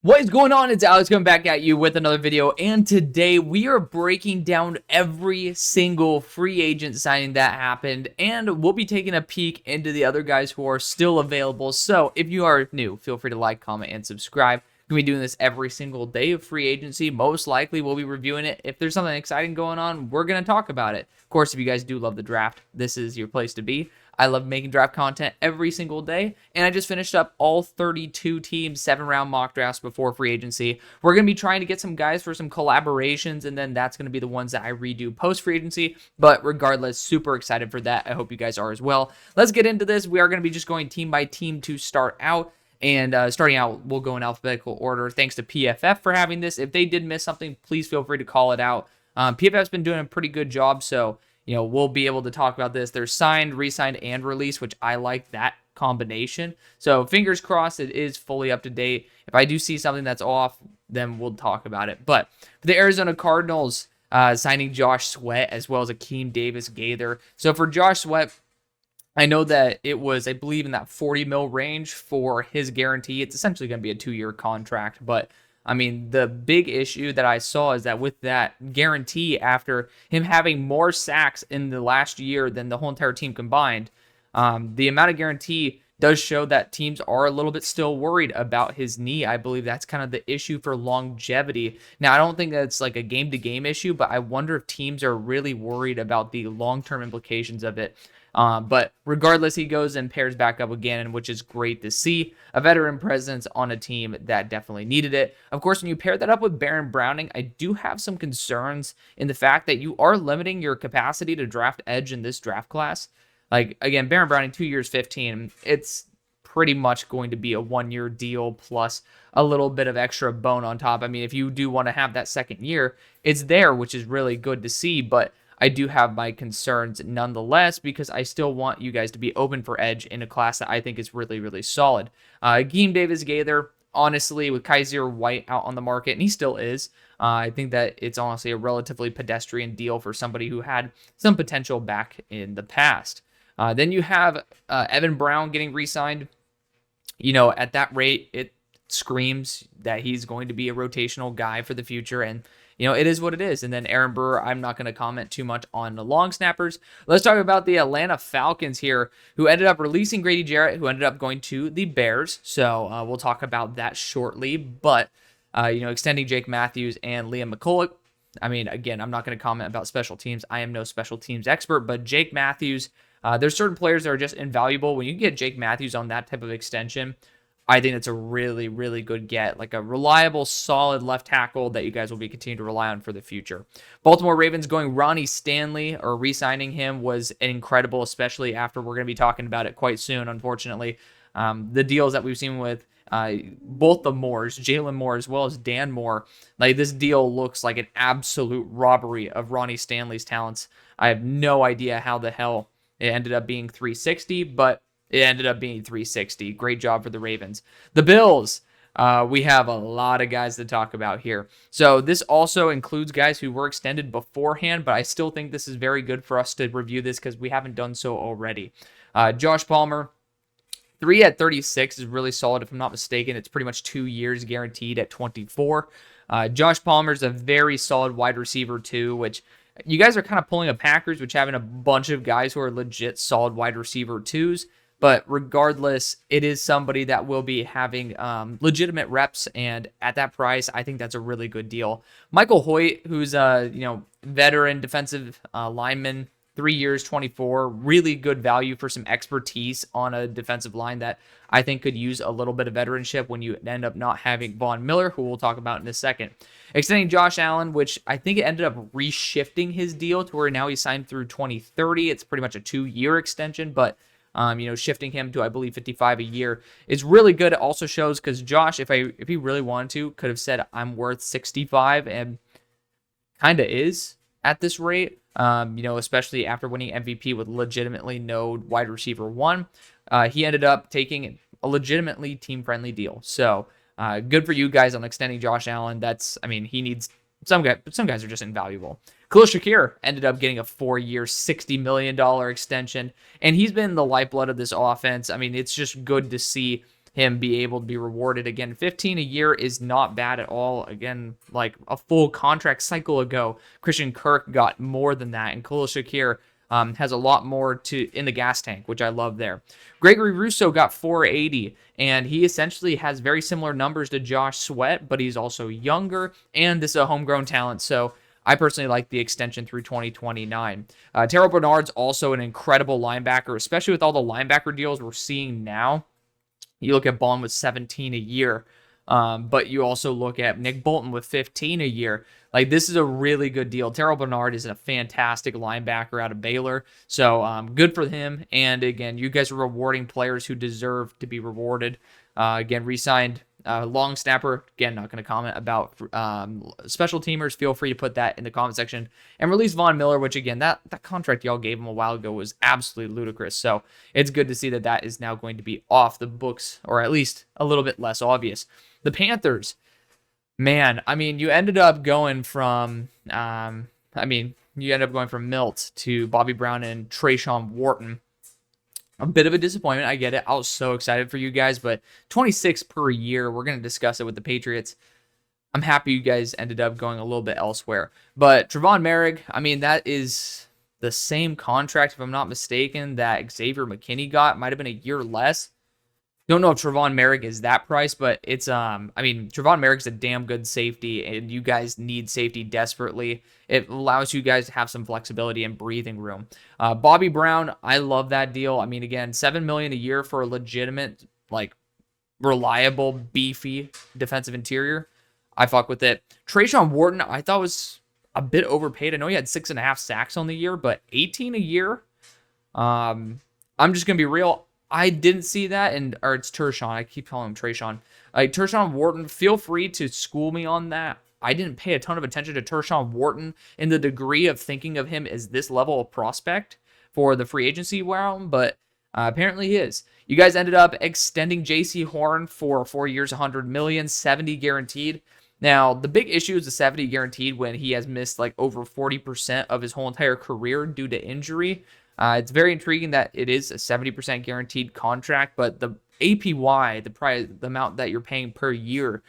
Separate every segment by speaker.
Speaker 1: What is going on? It's Alex coming back at you with another video, and today we are breaking down every single free agent signing that happened, and we'll be taking a peek into the other guys who are still available. So if you are new, feel free to like, comment, and subscribe. We're going to be doing this every single day of free agency. Most likely we'll be reviewing it. If there's something exciting going on, we're going to talk about it. Of course, if you guys do love the draft, this is your place to be. I love making draft content every single day, and I just finished up all 32 teams, 7-round mock drafts before free agency. We're going to be trying to get some guys for some collaborations, and then that's going to be the ones that I redo post-free agency, but regardless, super excited for that. I hope you guys are as well. Let's get into this. We are going to be just going team by team to start out, and starting out, we'll go in alphabetical order. Thanks to PFF for having this. If they did miss something, please feel free to call it out. PFF's been doing a pretty good job, so we'll be able to talk about this. There's signed, re-signed, and release, which I like that combination. So fingers crossed it is fully up to date. If I do see something that's off, then we'll talk about it. But for the Arizona Cardinals, signing Josh Sweat as well as Akeem Davis-Gaither. So for Josh Sweat, I know that it was, I believe, in that 40 mil range for his guarantee. It's essentially going to be a 2-year contract, but I mean, the big issue that I saw is that with that guarantee, after him having more sacks in the last year than the whole entire team combined, the amount of guarantee does show that teams are a little bit still worried about his knee. I believe that's kind of the issue for longevity. Now, I don't think that's like a game-to-game issue, but I wonder if teams are really worried about the long-term implications of it. But regardless, he goes and pairs back up again, which is great to see. A veteran presence on a team that definitely needed it. Of course, when you pair that up with Baron Browning, I do have some concerns in the fact that you are limiting your capacity to draft edge in this draft class. Like, again, Baron Browning, 2 years, 15. It's pretty much going to be a 1-year deal plus a little bit of extra bone on top. I mean, if you do want to have that second year, it's there, which is really good to see, but I do have my concerns nonetheless because I still want you guys to be open for edge in a class that I think is really, really solid. Akeem Davis-Gaither, honestly, with Kaiser White out on the market, and he still is, I think that it's honestly a relatively pedestrian deal for somebody who had some potential back in the past. Then you have Evan Brown getting re-signed. At that rate, it screams that he's going to be a rotational guy for the future, and it is what it is. And then Aaron Burr, I'm not going to comment too much on the long snappers. Let's talk about the Atlanta Falcons here, who ended up releasing Grady Jarrett, who ended up going to the Bears. So we'll talk about that shortly. But, extending Jake Matthews and Liam McCulloch. I mean, again, I'm not going to comment about special teams. I am no special teams expert, but Jake Matthews, there's certain players that are just invaluable. When you get Jake Matthews on that type of extension, I think it's a really, really good get, like a reliable, solid left tackle that you guys will be continuing to rely on for the future. Baltimore Ravens going Ronnie Stanley, or re-signing him, was incredible, especially after we're going to be talking about it quite soon, unfortunately. The deals that we've seen with both the Moores, Jalen Moore as well as Dan Moore, like this deal looks like an absolute robbery of Ronnie Stanley's talents. I have no idea how the hell it ended up being 360, but it ended up being 360. Great job for the Ravens. The Bills, we have a lot of guys to talk about here. So this also includes guys who were extended beforehand, but I still think this is very good for us to review this because we haven't done so already. Josh Palmer, 3 at 36 is really solid. If I'm not mistaken, it's pretty much 2 years guaranteed at 24. Josh Palmer's a very solid wide receiver too, which you guys are kind of pulling a Packers, which having a bunch of guys who are legit solid wide receiver twos. But regardless, it is somebody that will be having legitimate reps, and at that price, I think that's a really good deal. Michael Hoyt, who's a veteran defensive lineman, 3 years, 24, really good value for some expertise on a defensive line that I think could use a little bit of veteranship when you end up not having Von Miller, who we'll talk about in a second. Extending Josh Allen, which I think it ended up reshifting his deal to where now he's signed through 2030. It's pretty much a 2-year extension, but shifting him to, I believe, 55 a year is really good. It also shows because Josh, if he really wanted to, could have said I'm worth 65, and kind of is at this rate. Especially after winning MVP with legitimately no wide receiver one, he ended up taking a legitimately team-friendly deal. So good for you guys on extending Josh Allen. He needs some guys. Some guys are just invaluable. Khalil Shakir ended up getting a 4-year, $60 million extension, and he's been the lifeblood of this offense. I mean, it's just good to see him be able to be rewarded. Again, 15 a year is not bad at all. Again, like a full contract cycle ago, Christian Kirk got more than that, and Khalil Shakir has a lot more in the gas tank, which I love there. Gregory Rousseau got 480, and he essentially has very similar numbers to Josh Sweat, but he's also younger, and this is a homegrown talent, so I personally like the extension through 2029. Terrell Bernard's also an incredible linebacker, especially with all the linebacker deals we're seeing now. You look at Bond with 17 a year, but you also look at Nick Bolton with 15 a year. Like, this is a really good deal. Terrell Bernard is a fantastic linebacker out of Baylor, so good for him. And again, you guys are rewarding players who deserve to be rewarded. Again, re-signed long snapper. Again, not going to comment about special teamers. Feel free to put that in the comment section. And release Von Miller, which again, that contract y'all gave him a while ago was absolutely ludicrous. So it's good to see that that is now going to be off the books, or at least a little bit less obvious. The Panthers, man, I mean, you ended up going from, Milt to Bobby Brown and Trayshawn Wharton. A bit of a disappointment. I get it. I was so excited for you guys, but 26 per year. We're going to discuss it with the Patriots. I'm happy you guys ended up going a little bit elsewhere. But Trevon Merrick, I mean, that is the same contract, if I'm not mistaken, that Xavier McKinney got. Might have been a year less. Don't know if Trevon Merrick is that price, but it's Trevon Merrick's a damn good safety, and you guys need safety desperately. It allows you guys to have some flexibility and breathing room. Bobby Brown, I love that deal. I mean, again, $7 million a year for a legitimate, like, reliable, beefy defensive interior. I fuck with it. Trayshawn Wharton, I thought was a bit overpaid. I know he had 6.5 sacks on the year, but 18 a year. I'm just gonna be real. I didn't see that, or it's Tershawn. I keep calling him Trayshawn. Tershawn Wharton, feel free to school me on that. I didn't pay a ton of attention to Tershawn Wharton in the degree of thinking of him as this level of prospect for the free agency realm, but apparently he is. You guys ended up extending J.C. Horn for 4 years, $100 million, 70 guaranteed. Now, the big issue is the 70 guaranteed when he has missed like over 40% of his whole entire career due to injury. It's very intriguing that it is a 70% guaranteed contract, but the APY, the price, the amount that you're paying per year,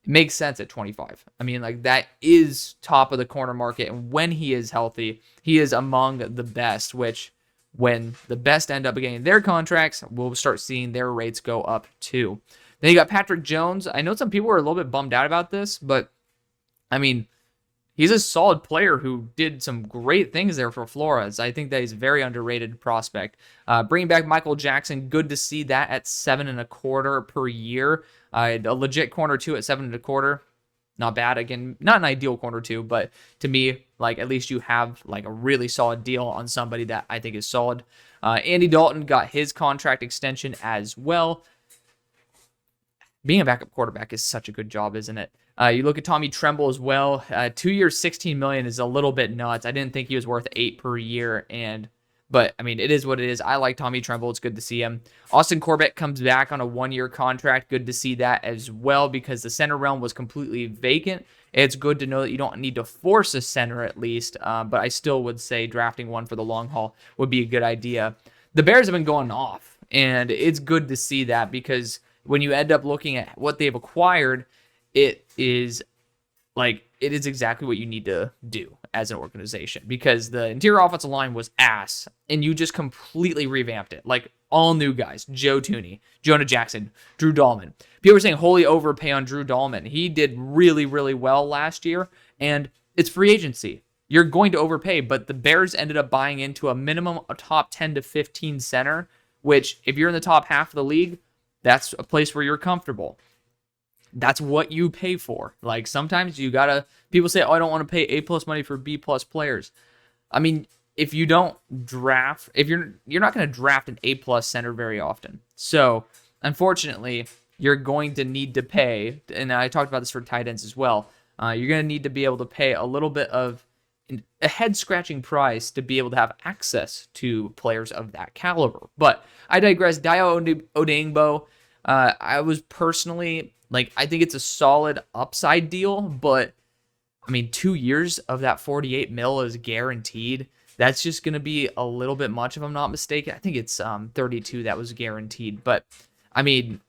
Speaker 1: makes sense at 25. I mean, like, that is top of the corner market, and when he is healthy, he is among the best, which when the best end up getting their contracts, we'll start seeing their rates go up too. Then you got Patrick Jones. I know some people are a little bit bummed out about this, but I mean, he's a solid player who did some great things there for Flores. I think that he's a very underrated prospect. Bringing back Michael Jackson, good to see that at 7.25 per year. A legit corner two at 7.25, not bad. Again, not an ideal corner two, but to me, like, at least you have like a really solid deal on somebody that I think is solid. Andy Dalton got his contract extension as well. Being a backup quarterback is such a good job, isn't it? You look at Tommy Tremble as well. 2 years, $16 million is a little bit nuts. I didn't think he was worth 8 per year, but I mean, it is what it is. I like Tommy Tremble. It's good to see him. Austin Corbett comes back on a 1-year contract. Good to see that as well, because the center realm was completely vacant. It's good to know that you don't need to force a center at least, but I still would say drafting one for the long haul would be a good idea. The Bears have been going off, and it's good to see that, because when you end up looking at what they've acquired, it is exactly what you need to do as an organization, because the interior offensive line was ass, and you just completely revamped it. Like, all new guys: Joe Tooney, Jonah Jackson, Drew Dahlman. People are saying holy overpay on Drew Dahlman. He did really, really well last year, and it's free agency. You're going to overpay, but the Bears ended up buying into a minimum of top 10 to 15 center, which, if you're in the top half of the league, that's a place where you're comfortable. That's what you pay for. Like, sometimes you gotta, people say, oh, I don't want to pay A+ money for B+ players. I mean, if you don't draft, if you're not going to draft an A+ center very often. So, unfortunately, you're going to need to pay, and I talked about this for tight ends as well. You're going to need to be able to pay a little bit of a head-scratching price to be able to have access to players of that caliber. But I digress. Dayo Odeyingbo, I was personally, like, I think it's a solid upside deal, but I mean, 2 years of that 48 mil is guaranteed. That's just going to be a little bit much, if I'm not mistaken. I think it's 32 that was guaranteed. But I mean,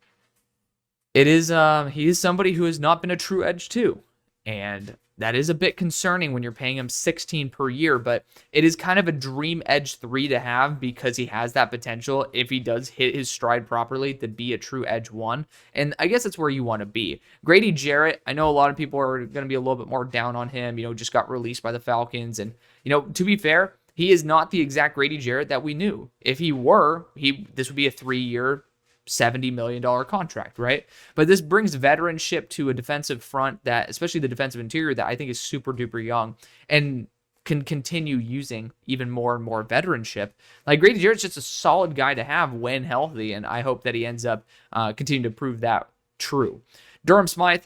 Speaker 1: It is he is somebody who has not been a true edge too. And that is a bit concerning when you're paying him 16 per year, but it is kind of a dream edge 3 to have because he has that potential if he does hit his stride properly to be a true edge 1. And I guess that's where you want to be. Grady Jarrett, I know a lot of people are going to be a little bit more down on him, just got released by the Falcons, and to be fair, he is not the exact Grady Jarrett that we knew. If he were, this would be a 3-year $70 million contract, right? But this brings veteranship to a defensive front that, especially the defensive interior, that I think is super duper young and can continue using even more and more veteranship. Like Grady Jarrett's just a solid guy to have when healthy, and I hope that he ends up continuing to prove that true. Durham Smythe,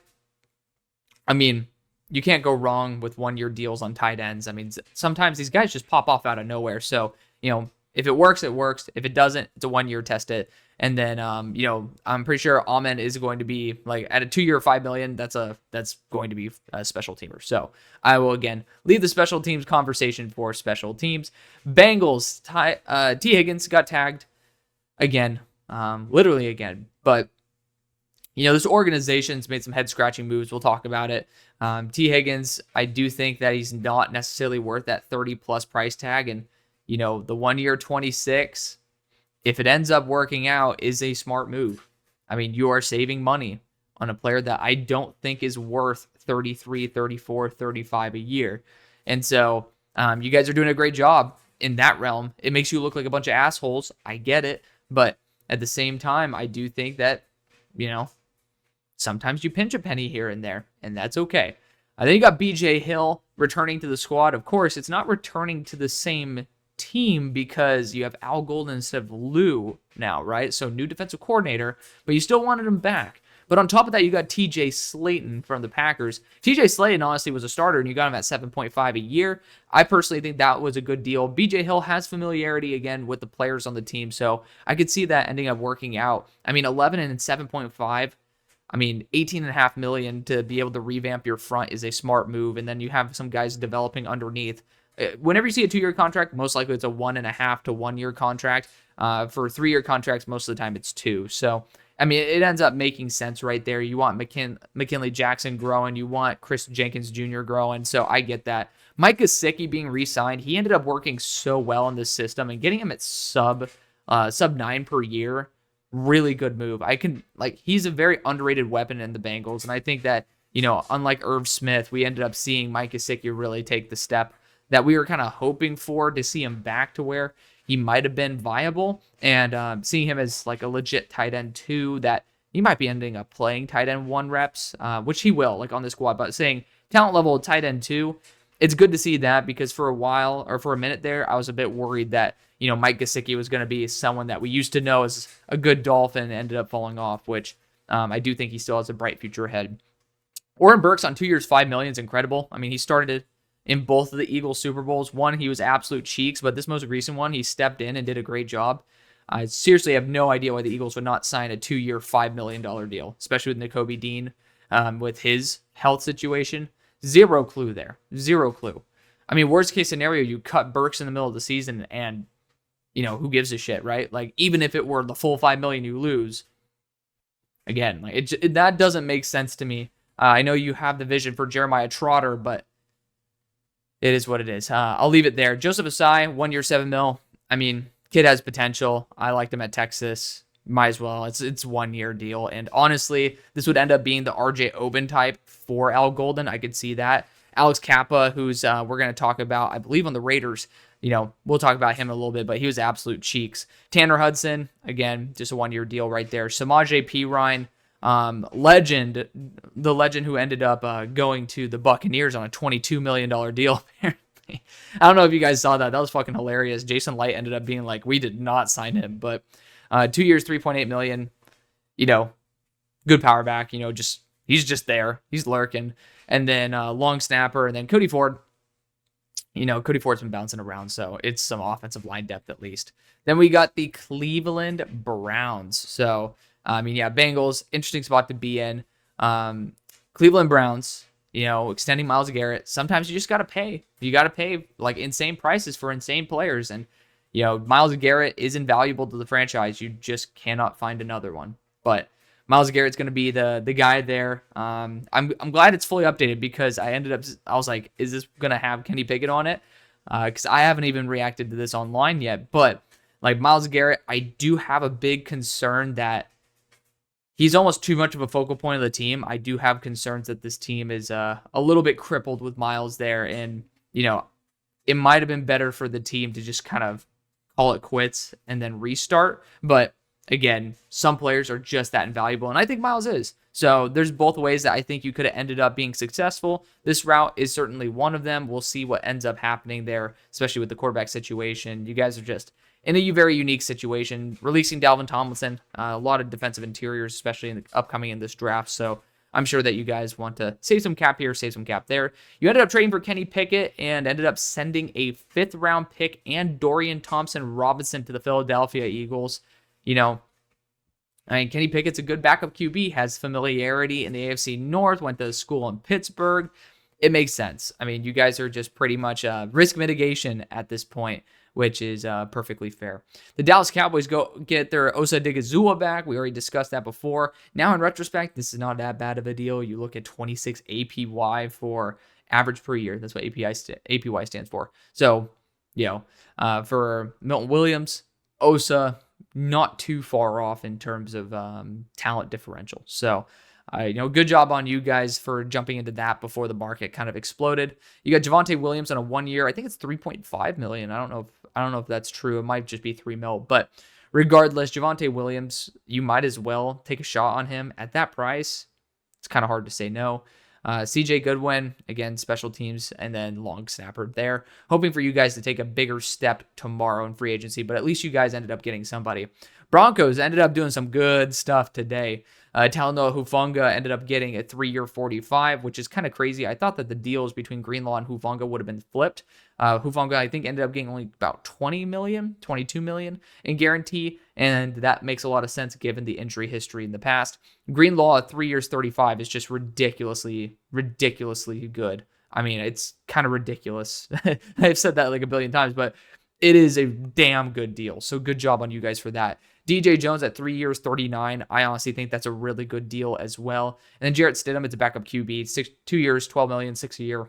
Speaker 1: I mean, you can't go wrong with 1-year deals on tight ends. I mean, sometimes these guys just pop off out of nowhere. So, if it works, it works. If it doesn't, it's a 1-year test it. And then, I'm pretty sure Amen is going to be like at a 2-year, $5 million. That's going to be a special teamer. So I will again leave the special teams conversation for special teams. Bengals, T. Higgins got tagged again, literally again. But this organization's made some head scratching moves. We'll talk about it. T. Higgins, I do think that he's not necessarily worth that 30+ price tag, and the 1-year 26. If it ends up working out, is a smart move. I mean, you are saving money on a player that I don't think is worth 33, 34, 35 a year. And so you guys are doing a great job in that realm. It makes you look like a bunch of assholes. I get it. But at the same time, I do think that, sometimes you pinch a penny here and there, and that's okay. Then you got BJ Hill returning to the squad. Of course, it's not returning to the same team because you have Al Golden instead of Lou now, right? So new defensive coordinator, but you still wanted him back. But on top of that, you got TJ Slayton from the Packers. TJ Slayton honestly was a starter, and you got him at 7.5 a year. I personally think that was a good deal. BJ Hill has familiarity again with the players on the team, so I could see that ending up working out. I mean, 11 and 7.5. I mean, $18.5 million to be able to revamp your front is a smart move, and then you have some guys developing underneath. Whenever you see a 2-year contract, most likely it's a 1.5 to 1-year contract. For 3-year contracts, most of the time it's 2. So, I mean, it ends up making sense right there. You want McKinley Jackson growing. You want Chris Jenkins Jr. growing. So I get that. Mike Gesicki being re-signed, he ended up working so well in this system, and getting him at sub 9 per year, really good move. He's a very underrated weapon in the Bengals, and I think that, unlike Irv Smith, we ended up seeing Mike Gesicki really take the step that we were kind of hoping for, to see him back to where he might have been viable, and seeing him as like a legit tight end 2 that he might be ending up playing tight end 1 reps, which he will, like on the squad. But saying talent level tight end 2, it's good to see that, because for a minute there, I was a bit worried that, Mike Gesicki was going to be someone that we used to know as a good Dolphin and ended up falling off, which I do think he still has a bright future ahead. Oren Burks on 2 years, $5 million is incredible. I mean, he started in both of the Eagles Super Bowls. One, he was absolute cheeks, but this most recent one, he stepped in and did a great job. I seriously have no idea why the Eagles would not sign a 2-year, $5 million deal, especially with Nakobe Dean, with his health situation. Zero clue there. Zero clue. I mean, worst case scenario, you cut Burks in the middle of the season, and, who gives a shit, right? Like, even if it were the full $5 million you lose, again, that doesn't make sense to me. I know you have the vision for Jeremiah Trotter, but it is what it is. I'll leave it there. Joseph Asai, 1 year, $7 million. I mean, kid has potential. I liked him at Texas. Might as well. It's 1-year deal. And honestly, this would end up being the RJ Oben type for Al Golden. I could see that. Alex Kappa, who's we're going to talk about, I believe, on the Raiders. We'll talk about him in a little bit, but he was absolute cheeks. Tanner Hudson, again, just a 1-year deal right there. Samaje Perine, the legend who ended up going to the Buccaneers on a $22 million deal. I don't know if you guys saw that. That was fucking hilarious. Jason Light ended up being like, we did not sign him, but 2 years, $3.8 million. Good power back. He's just there. He's lurking. And then long snapper, and then Cody Ford. Cody Ford's been bouncing around, so it's some offensive line depth at least. Then we got the Cleveland Browns. So, Bengals, interesting spot to be in. Cleveland Browns, extending Myles Garrett. Sometimes you just got to pay. You got to pay like insane prices for insane players. And, Myles Garrett is invaluable to the franchise. You just cannot find another one. But Myles Garrett's going to be the guy there. I'm glad it's fully updated because I was like, is this going to have Kenny Pickett on it? Because I haven't even reacted to this online yet. But like Myles Garrett, I do have a big concern that he's almost too much of a focal point of the team. I do have concerns that this team is a little bit crippled with Myles there. And, it might have been better for the team to just kind of call it quits and then restart. But again, some players are just that invaluable. And I think Myles is. So there's both ways that I think you could have ended up being successful. This route is certainly one of them. We'll see what ends up happening there, especially with the quarterback situation. You guys are just in a very unique situation. Releasing Dalvin Tomlinson, a lot of defensive interiors, especially in the upcoming in this draft. So I'm sure that you guys want to save some cap here, save some cap there. You ended up trading for Kenny Pickett and ended up sending a 5th-round pick and Dorian Thompson-Robinson to the Philadelphia Eagles. Kenny Pickett's a good backup QB, has familiarity in the AFC North, went to school in Pittsburgh. It makes sense. You guys are just pretty much risk mitigation at this point, which is perfectly fair. The Dallas Cowboys go get their Osa Odighizuwa back. We already discussed that before. Now, in retrospect, this is not that bad of a deal. You look at 26 APY for average per year. That's what APY stands for. So, for Milton Williams, Osa, not too far off in terms of talent differential. So, good job on you guys for jumping into that before the market kind of exploded. You got Javonte Williams on a 1 year. I think it's $3.5 million. I don't know if that's true. It might just be $3 million. But regardless, Javonte Williams, you might as well take a shot on him at that price. It's kind of hard to say no. CJ Goodwin, again, special teams, and then long snapper there. Hoping for you guys to take a bigger step tomorrow in free agency, but at least you guys ended up getting somebody. Broncos ended up doing some good stuff today. Talanoa Hufanga ended up getting a 3-year 45, which is kind of crazy. I thought that the deals between Greenlaw and Hufanga would have been flipped. Hufanga, I think, ended up getting only about $20 million, $22 million in guarantee, and that makes a lot of sense given the injury history in the past. Greenlaw at 3 years 35 is just ridiculously good. It's kind of ridiculous. I've said that like a billion times, but it is a damn good deal. So good job on you guys for that. DJ Jones at 3 years, 39. I honestly think that's a really good deal as well. And then Jarrett Stidham, it's a backup QB. 2 years, 12 million, 6 a year.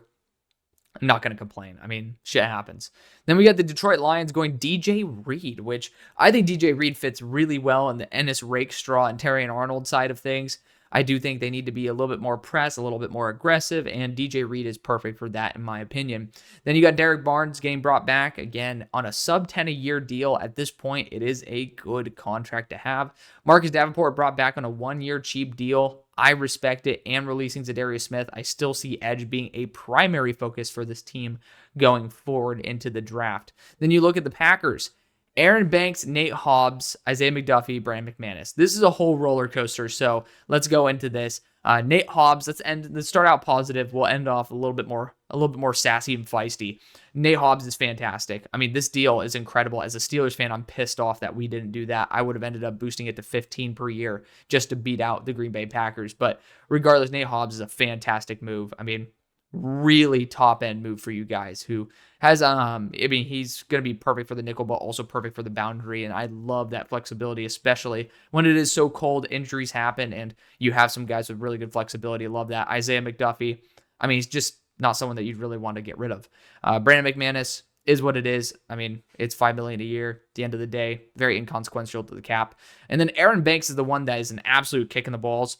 Speaker 1: I'm not going to complain. Shit happens. Then we got the Detroit Lions going DJ Reed, which I think DJ Reed fits really well in the Ennis Rakestraw and Terrion Arnold side of things. I do think they need to be a little bit more press, a little bit more aggressive, and DJ Reed is perfect for that, in my opinion. Then you got Derek Barnes getting brought back, again, on a sub-10 a year deal. At this point, it is a good contract to have. Marcus Davenport brought back on a 1-year cheap deal. I respect it, and releasing Zadarius Smith. I still see edge being a primary focus for this team going forward into the draft. Then you look at the Packers. Aaron Banks, Nate Hobbs, Isaiah McDuffie, Brandon McManus. This is a whole roller coaster, so let's go into this. Nate Hobbs, let's start out positive. We'll end off a little bit more sassy and feisty. Nate Hobbs is fantastic. This deal is incredible. As a Steelers fan, I'm pissed off that we didn't do that. I would have ended up boosting it to 15 per year just to beat out the Green Bay Packers. But regardless, Nate Hobbs is a fantastic move. Really top end move for you guys who has he's going to be perfect for the nickel but also perfect for the boundary, and I love that flexibility, especially when it is so cold, injuries happen, and you have some guys with really good flexibility. Love that. Isaiah McDuffie, he's just not someone that you'd really want to get rid of. Brandon McManus is what it is. It's $5 million a year at the end of the day, very inconsequential to the cap. And then Aaron Banks is the one that is an absolute kick in the balls.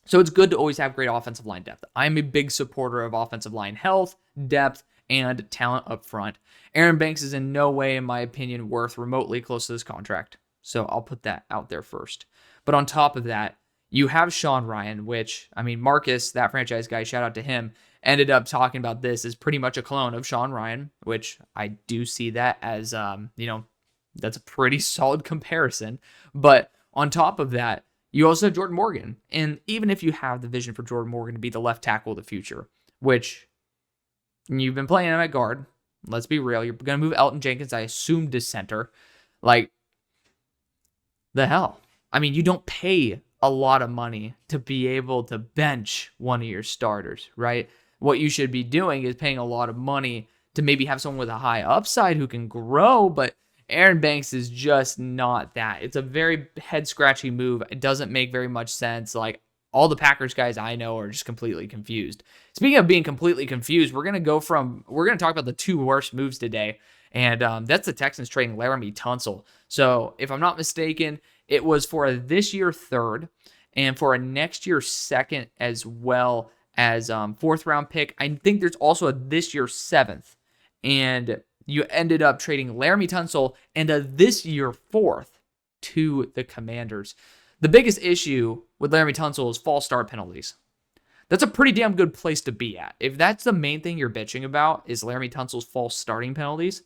Speaker 1: So it's good to always have great offensive line depth. I'm a big supporter of offensive line health, depth, and talent up front. Aaron Banks is in no way, in my opinion, worth remotely close to this contract. So I'll put that out there first. But on top of that, you have Sean Ryan, which, Marcus, that franchise guy, shout out to him, ended up talking about this as pretty much a clone of Sean Ryan, which I do see that as, that's a pretty solid comparison. But on top of that, you also have Jordan Morgan. And even if you have the vision for Jordan Morgan to be the left tackle of the future, which you've been playing him at guard, let's be real, you're going to move Elton Jenkins, I assume, to center. Like, the hell? You don't pay a lot of money to be able to bench one of your starters, right? What you should be doing is paying a lot of money to maybe have someone with a high upside who can grow, but Aaron Banks is just not that. It's a very head-scratchy move. It doesn't make very much sense. Like, all the Packers guys I know are just completely confused. Speaking of being completely confused, we're going to talk about the two worst moves today, and that's the Texans trading Laramie Tunsil. So, if I'm not mistaken, it was for a this year third and for a next year second, as well as fourth round pick. I think there's also a this year seventh, and you ended up trading Laramie Tunsil and a this year fourth to the Commanders. The biggest issue with Laramie Tunsil is false start penalties. That's a pretty damn good place to be at. If that's the main thing you're bitching about is Laramie Tunsil's false starting penalties,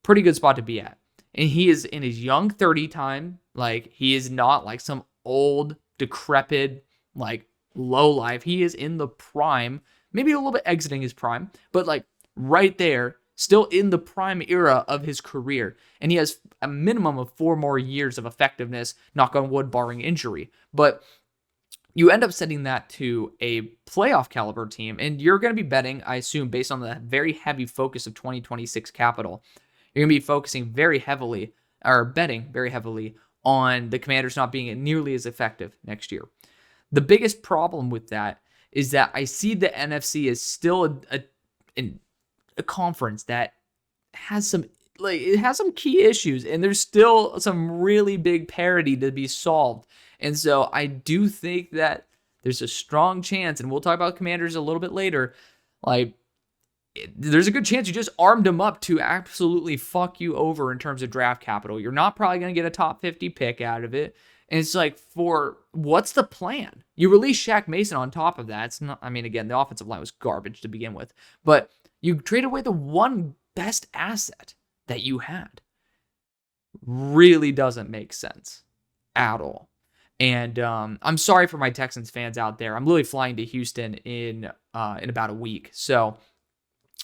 Speaker 1: pretty good spot to be at. And he is in his young 30 time. Like, he is not like some old, decrepit, like, low life. He is in the prime, maybe a little bit exiting his prime, but like right there, still in the prime era of his career. And he has a minimum of 4 more years of effectiveness, knock on wood, barring injury. But you end up sending that to a playoff caliber team, and you're going to be betting, I assume, based on the very heavy focus of 2026 capital, you're going to be focusing very heavily, or betting very heavily, on the Commanders not being nearly as effective next year. The biggest problem with that is that I see the NFC as still a conference that has some key issues, and there's still some really big parity to be solved. And so I do think that there's a strong chance, and we'll talk about Commanders a little bit later, there's a good chance you just armed them up to absolutely fuck you over in terms of draft capital. You're not probably going to get a top 50 pick out of it. And it's like, for what's the plan? You release Shaq Mason on top of that. It's not, I mean, again, the offensive line was garbage to begin with, but you traded away the one best asset that you had. Really doesn't make sense at all. And I'm sorry for my Texans fans out there. I'm literally flying to Houston in about a week. So,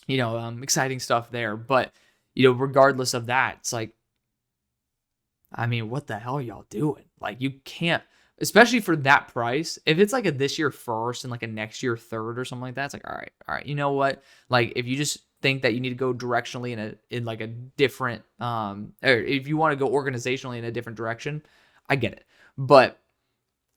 Speaker 1: exciting stuff there. But, regardless of that, it's like, I mean, what the hell are y'all doing? Like, you can't, especially for that price. If it's like a this year first and like a next year third or something like that, it's like, all right, you know what? Like, if you just think that you need to go directionally in like a different, or if you want to go organizationally in a different direction, I get it. But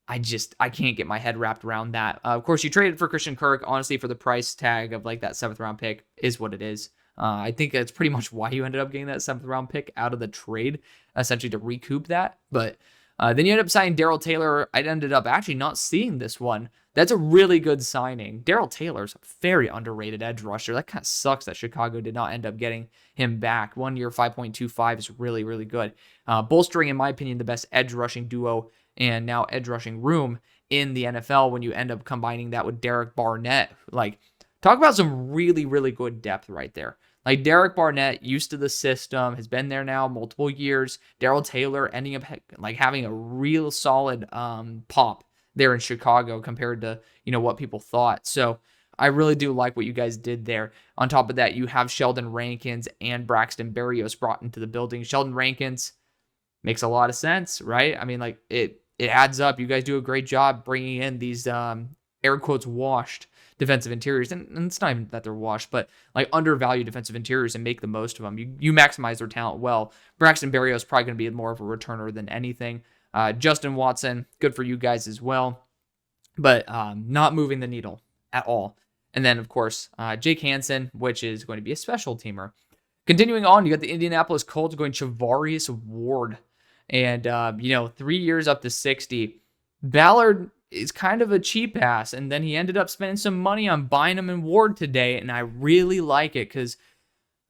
Speaker 1: I can't get my head wrapped around that. Of course, you traded for Christian Kirk. Honestly, for the price tag of like that 7th round pick is what it is. I think that's pretty much why you ended up getting that 7th round pick out of the trade, essentially to recoup that. But then you ended up signing Darrell Taylor. I ended up actually not seeing this one. That's a really good signing. Darrell Taylor's a very underrated edge rusher. That kind of sucks that Chicago did not end up getting him back. 1 year, 5.25 is really, really good. Bolstering, in my opinion, the best edge rushing duo and now edge rushing room in the NFL when you end up combining that with Derek Barnett. Like, talk about some really, really good depth right there. Like, Derek Barnett, used to the system, has been there now multiple years. Darrell Taylor ending up like having a real solid pop there in Chicago compared to, what people thought. So I really do like what you guys did there. On top of that, you have Sheldon Rankins and Braxton Berrios brought into the building. Sheldon Rankins makes a lot of sense, right? I mean, like, it adds up. You guys do a great job bringing in these air quotes washed defensive interiors, and it's not even that they're washed, but like undervalued defensive interiors, and make the most of them. You maximize their talent well. Braxton Berrios is probably going to be more of a returner than anything. Justin Watson, good for you guys as well, but not moving the needle at all. And then, of course, Jake Hansen, which is going to be a special teamer. Continuing on, you got the Indianapolis Colts going Charvarius Ward, and 3 years up to 60. Ballard is kind of a cheap ass, and then he ended up spending some money on Bynum and Ward today, and I really like it because,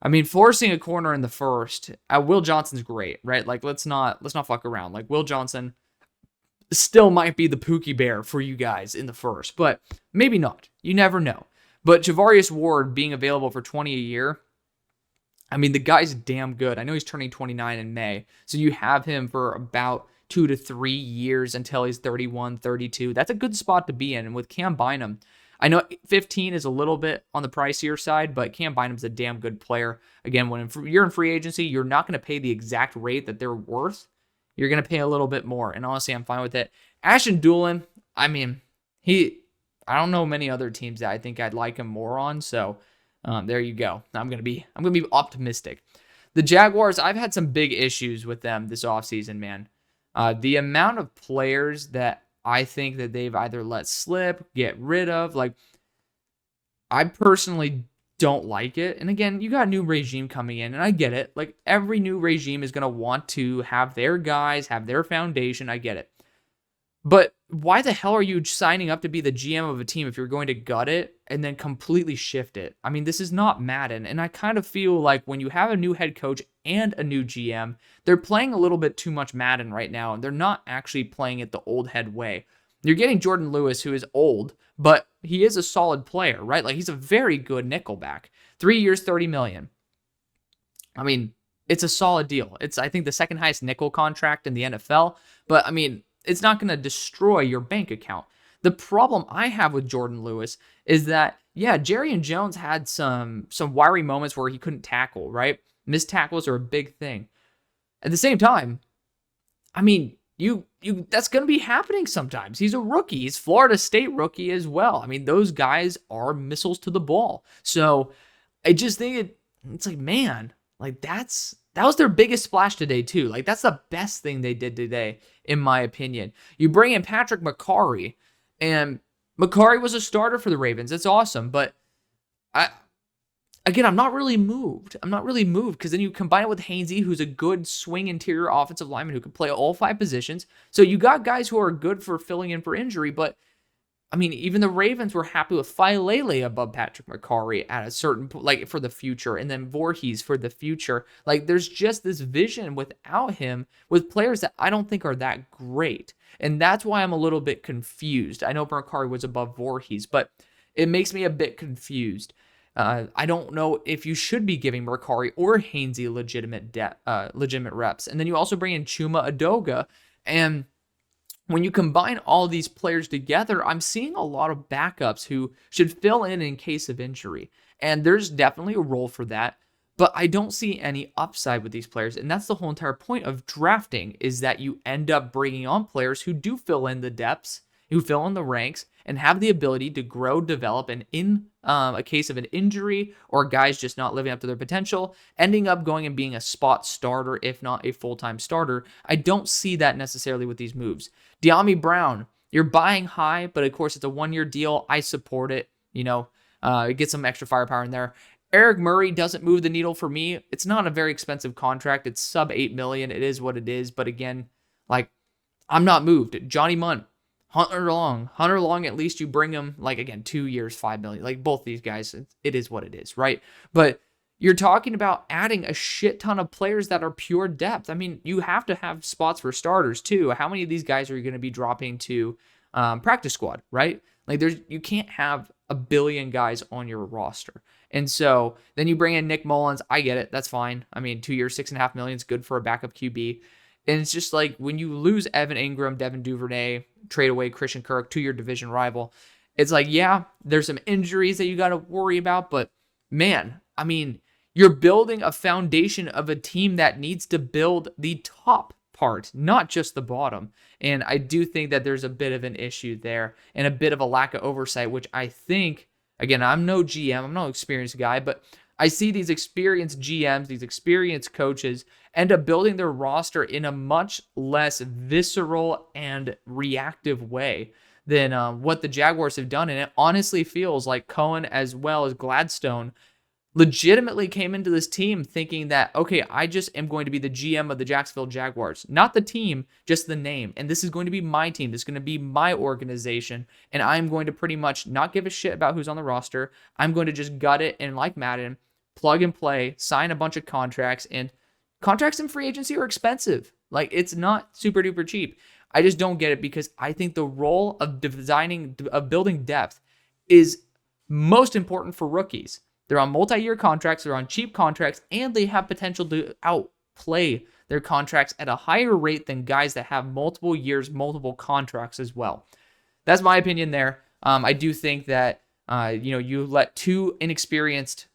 Speaker 1: I mean, forcing a corner in the first, Will Johnson's great, right? Like, let's not fuck around. Like, Will Johnson still might be the Pookie Bear for you guys in the first, but maybe not. You never know. But Charvarius Ward being available for $20 a year, I mean, the guy's damn good. I know he's turning 29 in May, so you have him for about 2 to 3 years until he's 31, 32. That's a good spot to be in. And with Cam Bynum, I know 15 is a little bit on the pricier side, but Cam Bynum's a damn good player. Again, when you're in free agency, you're not going to pay the exact rate that they're worth. You're going to pay a little bit more. And honestly, I'm fine with it. Ashton Dulin, I mean, I don't know many other teams that I think I'd like him more on. So there you go. I'm going to be optimistic. The Jaguars, I've had some big issues with them this offseason, man. The amount of players that I think that they've either let slip, get rid of, like, I personally don't like it. And again, you got a new regime coming in, and I get it. Like, every new regime is going to want to have their guys, have their foundation. I get it. But why the hell are you signing up to be the GM of a team if you're going to gut it and then completely shift it? I mean, this is not Madden. And I kind of feel like when you have a new head coach and a new GM, they're playing a little bit too much Madden right now, and they're not actually playing it the old head way. You're getting Jordan Lewis, who is old, but he is a solid player, right? Like, he's a very good nickelback. 3 years, $30 million. I mean, it's a solid deal. It's, I think, the second highest nickel contract in the NFL. But, I mean, it's not going to destroy your bank account. The problem I have with Jordan Lewis is that, yeah, Jerry and Jones had some wiry moments where he couldn't tackle, right? Missed tackles are a big thing. At the same time, I mean, you that's going to be happening sometimes. He's a rookie. He's Florida State rookie as well. I mean, those guys are missiles to the ball. So I just think it's like, man, like that was their biggest splash today too. Like, that's the best thing they did today, in my opinion. You bring in Patrick McCarry, and McCarry was a starter for the Ravens. It's awesome, but I'm not really moved. Because then you combine it with Hainsey, who's a good swing interior offensive lineman who can play all 5 positions. So you got guys who are good for filling in for injury, but I mean, even the Ravens were happy with Failele above Patrick McCarry at a certain point, like, for the future, and then Voorhees for the future. Like, there's just this vision without him with players that I don't think are that great. And that's why I'm a little bit confused. I know McCarry was above Voorhees, but it makes me a bit confused. I don't know if you should be giving McCarry or Hainsey legitimate reps. And then you also bring in Chuma Adoga, and when you combine all these players together, I'm seeing a lot of backups who should fill in case of injury. And there's definitely a role for that, but I don't see any upside with these players. And that's the whole entire point of drafting, is that you end up bringing on players who do fill in the depths, who fill in the ranks, and have the ability to grow, develop, and in a case of an injury or guys just not living up to their potential, ending up going and being a spot starter, if not a full-time starter. I don't see that necessarily with these moves. De'Ami Brown, you're buying high, but of course it's a 1-year deal. I support it. Get some extra firepower in there. Eric Murray doesn't move the needle for me. It's not a very expensive contract. It's sub $8 million. It is what it is. But again, like, I'm not moved. Johnny Mundt, Hunter Long, at least you bring him, like, again, 2 years, $5 million. Like, both these guys, it is what it is, right? But you're talking about adding a shit ton of players that are pure depth. I mean, you have to have spots for starters too. How many of these guys are you going to be dropping to practice squad, right? Like, you can't have a billion guys on your roster. And so then you bring in Nick Mullins. I get it. That's fine. I mean, 2 years, $6.5 million is good for a backup QB. And it's just like, when you lose Evan Ingram, Devin Duvernay, trade away Christian Kirk to your division rival, it's like, yeah, there's some injuries that you got to worry about, but man, I mean, you're building a foundation of a team that needs to build the top part, not just the bottom. And I do think that there's a bit of an issue there and a bit of a lack of oversight, which I think, again, I'm no GM, I'm no experienced guy, but I see these experienced GMs, these experienced coaches end up building their roster in a much less visceral and reactive way than what the Jaguars have done. And it honestly feels like Cohen, as well as Gladstone, legitimately came into this team thinking that, okay, I just am going to be the GM of the Jacksonville Jaguars. Not the team, just the name. And this is going to be my team. This is going to be my organization. And I'm going to pretty much not give a shit about who's on the roster. I'm going to just gut it and, like Madden, plug and play, sign a bunch of contracts. And contracts in free agency are expensive. Like, it's not super duper cheap. I just don't get it, because I think the role of building depth is most important for rookies. They're on multi-year contracts, they're on cheap contracts, and they have potential to outplay their contracts at a higher rate than guys that have multiple years, multiple contracts as well. That's my opinion there. I do think that you let two inexperienced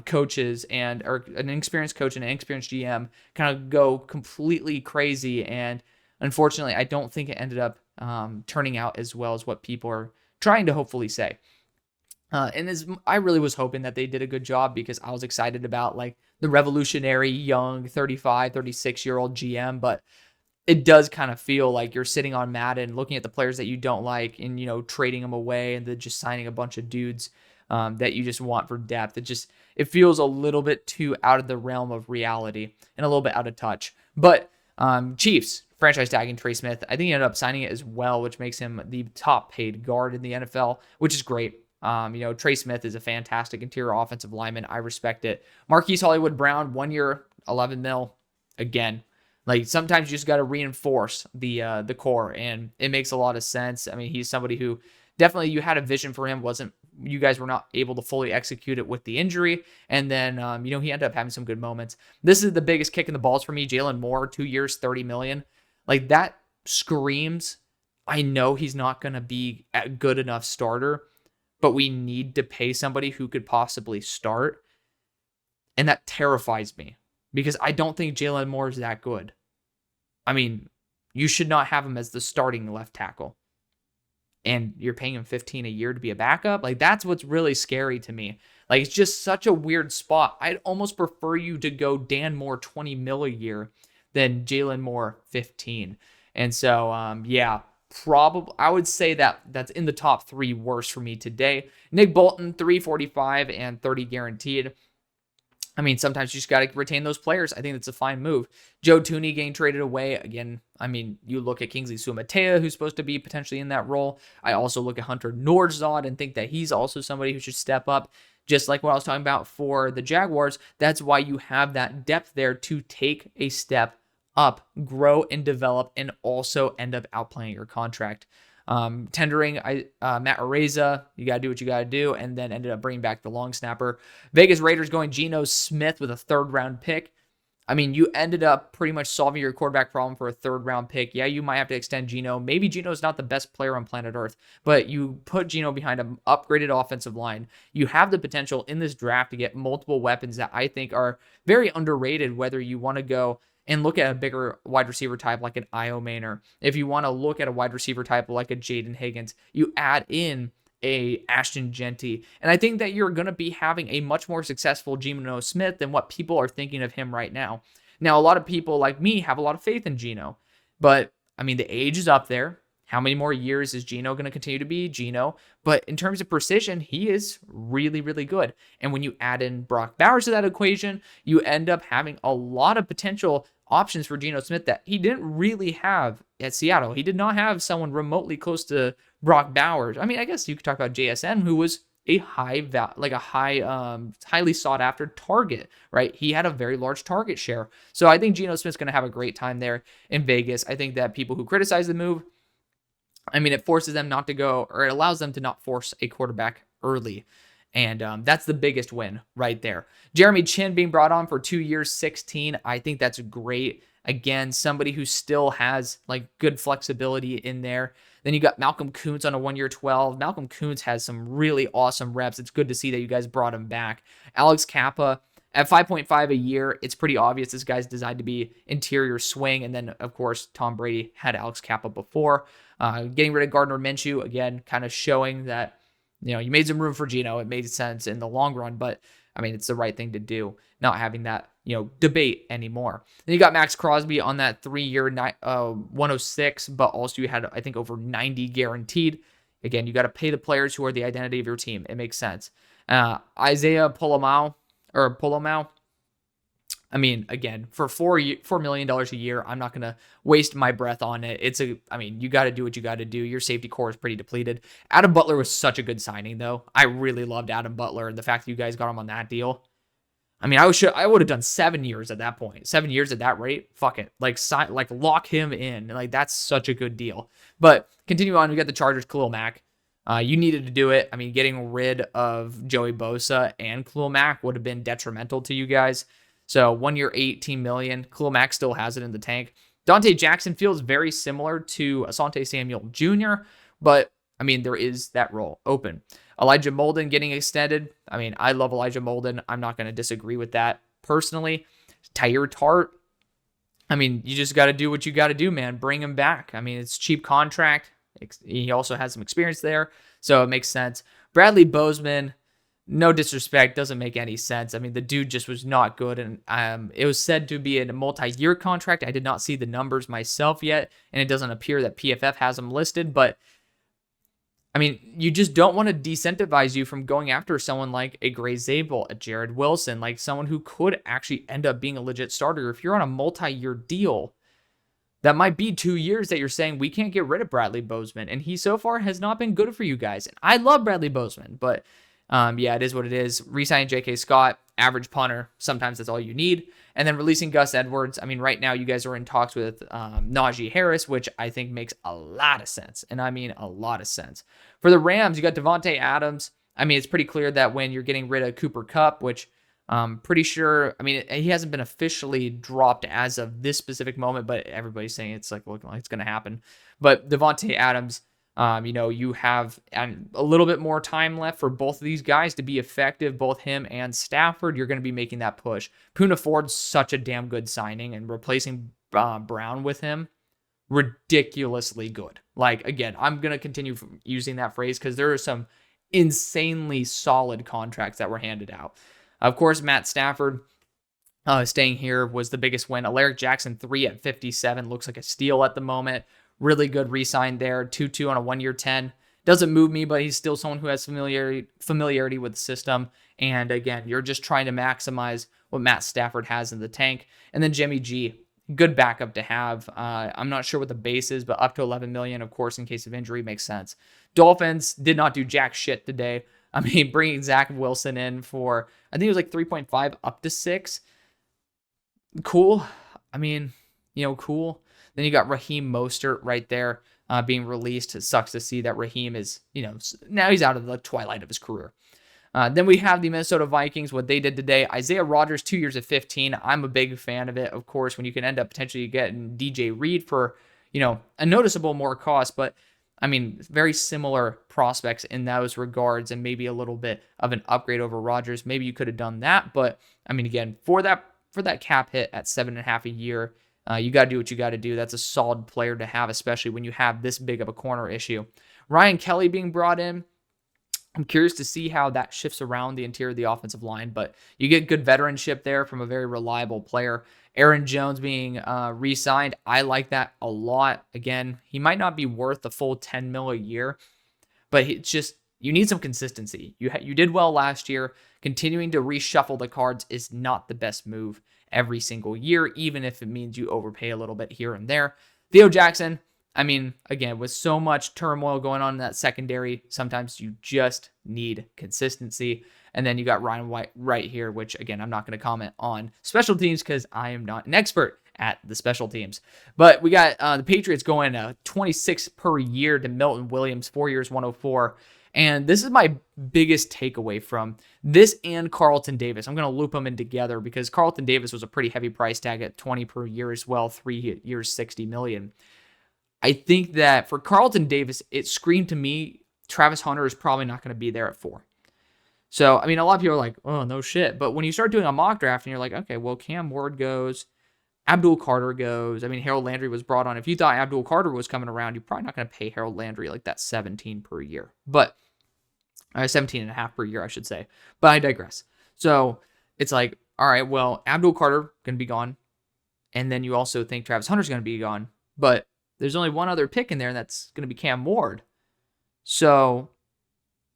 Speaker 1: coaches or an inexperienced coach and an inexperienced GM kind of go completely crazy, and unfortunately, I don't think it ended up turning out as well as what people are trying to hopefully say. I really was hoping that they did a good job because I was excited about like the revolutionary young 35, 36-year-old GM, but it does kind of feel like you're sitting on Madden looking at the players that you don't like and, trading them away and then just signing a bunch of dudes that you just want for depth. It feels a little bit too out of the realm of reality and a little bit out of touch. But Chiefs franchise tagging Trey Smith. I think he ended up signing it as well, which makes him the top paid guard in the NFL, which is great. Trey Smith is a fantastic interior offensive lineman. I respect it. Marquise Hollywood Brown, 1 year, 11 mil. Again, like sometimes you just got to reinforce the core, and it makes a lot of sense. I mean, he's somebody who definitely you had a vision for him. You guys were not able to fully execute it with the injury, and then he ended up having some good moments. This is the biggest kick in the balls for me. Jalen Moore, 2 years, $30 million. Like that screams. I know he's not going to be a good enough starter, but we need to pay somebody who could possibly start. And that terrifies me because I don't think Jalen Moore is that good. I mean, you should not have him as the starting left tackle. And you're paying him $15 a year to be a backup. Like that's what's really scary to me. Like it's just such a weird spot. I'd almost prefer you to go Dan Moore $20 million a year than Jalen Moore 15. And so, probably I would say that's in the top 3 worst for me today. Nick Bolton, 345 and 30 guaranteed. I mean, sometimes you just got to retain those players. I think that's a fine move. Joe Tooney getting traded away. Again, I mean, you look at Kingsley Sumatea, who's supposed to be potentially in that role. I also look at Hunter Norzod and think that he's also somebody who should step up. Just like what I was talking about for the Jaguars, that's why you have that depth there to take a step up, grow and develop, and also end up outplaying your contract. Tendering Matt Araiza, you got to do what you got to do, and then ended up bringing back the long snapper. Vegas Raiders going Geno Smith with a 3rd round pick. I mean, you ended up pretty much solving your quarterback problem for a 3rd round pick. Yeah, you might have to extend Geno. Maybe Geno's not the best player on planet Earth, but you put Geno behind an upgraded offensive line. You have the potential in this draft to get multiple weapons that I think are very underrated, whether you want to go and look at a bigger wide receiver type like an Io Maynor. If you want to look at a wide receiver type like a Jaden Higgins, you add in a Ashton Genty. And I think that you're going to be having a much more successful Geno Smith than what people are thinking of him right now. Now, a lot of people like me have a lot of faith in Geno, but I mean, the age is up there. How many more years is Geno going to continue to be Geno? But in terms of precision, he is really, really good. And when you add in Brock Bowers to that equation, you end up having a lot of potential options for Geno Smith that he didn't really have at Seattle. He did not have someone remotely close to Brock Bowers. I mean, I guess you could talk about JSN, who was a highly sought after target, right? He had a very large target share. So I think Geno Smith's going to have a great time there in Vegas. I think that people who criticize the move, I mean, it forces them not to go, or it allows them to not force a quarterback early. And that's the biggest win right there. Jeremy Chin being brought on for 2 years, 16. I think that's great. Again, somebody who still has like good flexibility in there. Then you got Malcolm Kuntz on a 1 year, 12. Malcolm Kuntz has some really awesome reps. It's good to see that you guys brought him back. Alex Kappa at 5.5 a year. It's pretty obvious this guy's designed to be interior swing. And then, of course, Tom Brady had Alex Kappa before. Getting rid of Gardner Minshew, again, kind of showing that, you made some room for Geno. It made sense in the long run, but I mean, it's the right thing to do, not having that, debate anymore. Then you got Max Crosby on that 3 year, 106, but also you had, I think, over 90 guaranteed. Again, you got to pay the players who are the identity of your team. It makes sense. Isaiah Polomau. I mean, again, for $4 million a year, I'm not going to waste my breath on it. You got to do what you got to do. Your safety core is pretty depleted. Adam Butler was such a good signing, though. I really loved Adam Butler, and the fact that you guys got him on that deal. I mean, I would have done 7 years at that point. 7 years at that rate, fuck it. Lock him in. That's such a good deal. But continue on. We got the Chargers, Khalil Mack. You needed to do it. I mean, getting rid of Joey Bosa and Khalil Mack would have been detrimental to you guys. So 1 year, $18 million. Khalil Mack still has it in the tank. Dante Jackson feels very similar to Asante Samuel Jr., but I mean, there is that role open. Elijah Molden getting extended. I mean, I love Elijah Molden. I'm not going to disagree with that personally. Tyre Tart. I mean, you just got to do what you got to do, man. Bring him back. I mean, it's cheap contract. He also has some experience there, so it makes sense. Bradley Bozeman, no disrespect, doesn't make any sense. I mean, the dude just was not good, and it was said to be a multi-year contract. I did not see the numbers myself yet, and it doesn't appear that PFF has him listed, but I mean, you just don't want to decentivize you from going after someone like a Gray Zabel, a Jared Wilson, like someone who could actually end up being a legit starter. If you're on a multi-year deal, that might be 2 years that you're saying we can't get rid of Bradley Bozeman, and he so far has not been good for you guys. And I love Bradley Bozeman, but yeah, it is what it is. Re-signing J.K. Scott, average punter. Sometimes that's all you need. And then releasing Gus Edwards. I mean, right now you guys are in talks with Najee Harris, which I think makes a lot of sense. And I mean a lot of sense. For the Rams, you got Devontae Adams. I mean, it's pretty clear that when you're getting rid of Cooper Kupp, which I'm pretty sure, I mean, he hasn't been officially dropped as of this specific moment, but everybody's saying it's like looking like it's going to happen. But Devontae Adams, you have a little bit more time left for both of these guys to be effective, both him and Stafford. You're going to be making that push. Poona Ford's such a damn good signing, and replacing Brown with him, ridiculously good. Like, again, I'm going to continue using that phrase because there are some insanely solid contracts that were handed out. Of course, Matt Stafford staying here was the biggest win. Alaric Jackson, 3 at 57, looks like a steal at the moment. Really good re-sign there. 2-2 on a 1-year 10. Doesn't move me, but he's still someone who has familiarity with the system. And again, you're just trying to maximize what Matt Stafford has in the tank. And then Jimmy G, good backup to have. I'm not sure what the base is, but up to $11 million, of course, in case of injury makes sense. Dolphins did not do jack shit today. I mean, bringing Zach Wilson in for, I think it was like 3.5 up to 6. Cool. I mean, cool. Then you got Raheem Mostert right there being released. It sucks to see that Raheem is, now he's out of the twilight of his career. Then we have the Minnesota Vikings, what they did today. Isaiah Rodgers, 2 years at 15. I'm a big fan of it, of course, when you can end up potentially getting DJ Reed for, a noticeable more cost, but I mean, very similar prospects in those regards, and maybe a little bit of an upgrade over Rodgers. Maybe you could have done that, but I mean, again, for that cap hit at 7.5 a year, you got to do what you got to do. That's a solid player to have, especially when you have this big of a corner issue. Ryan Kelly being brought in. I'm curious to see how that shifts around the interior of the offensive line, but you get good veteranship there from a very reliable player. Aaron Jones being re-signed, I like that a lot. Again, he might not be worth the full $10 million a year, but it's just, you need some consistency. You did well last year. Continuing to reshuffle the cards is not the best move every single year, even if it means you overpay a little bit here and there. Theo Jackson, I mean, again, with so much turmoil going on in that secondary, sometimes you just need consistency. And then you got Ryan White right here, which, again, I'm not going to comment on special teams because I am not an expert at the special teams. But we got the Patriots going 26 per year to Milton Williams, 4 years, 104. And this is my biggest takeaway from this and Carlton Davis. I'm going to loop them in together because Carlton Davis was a pretty heavy price tag at 20 per year as well, 3 years, $60 million. I think that for Carlton Davis, it screamed to me, Travis Hunter is probably not going to be there at 4. So, I mean, a lot of people are like, oh, no shit. But when you start doing a mock draft and you're like, okay, well, Cam Ward goes, Abdul Carter goes. I mean, Harold Landry was brought on. If you thought Abdul Carter was coming around, you're probably not going to pay Harold Landry like that 17 per year. But 17 and a half per year, I should say. But I digress. So it's like, all right, well, Abdul Carter going to be gone. And then you also think Travis Hunter's going to be gone. But there's only one other pick in there, and that's going to be Cam Ward. So,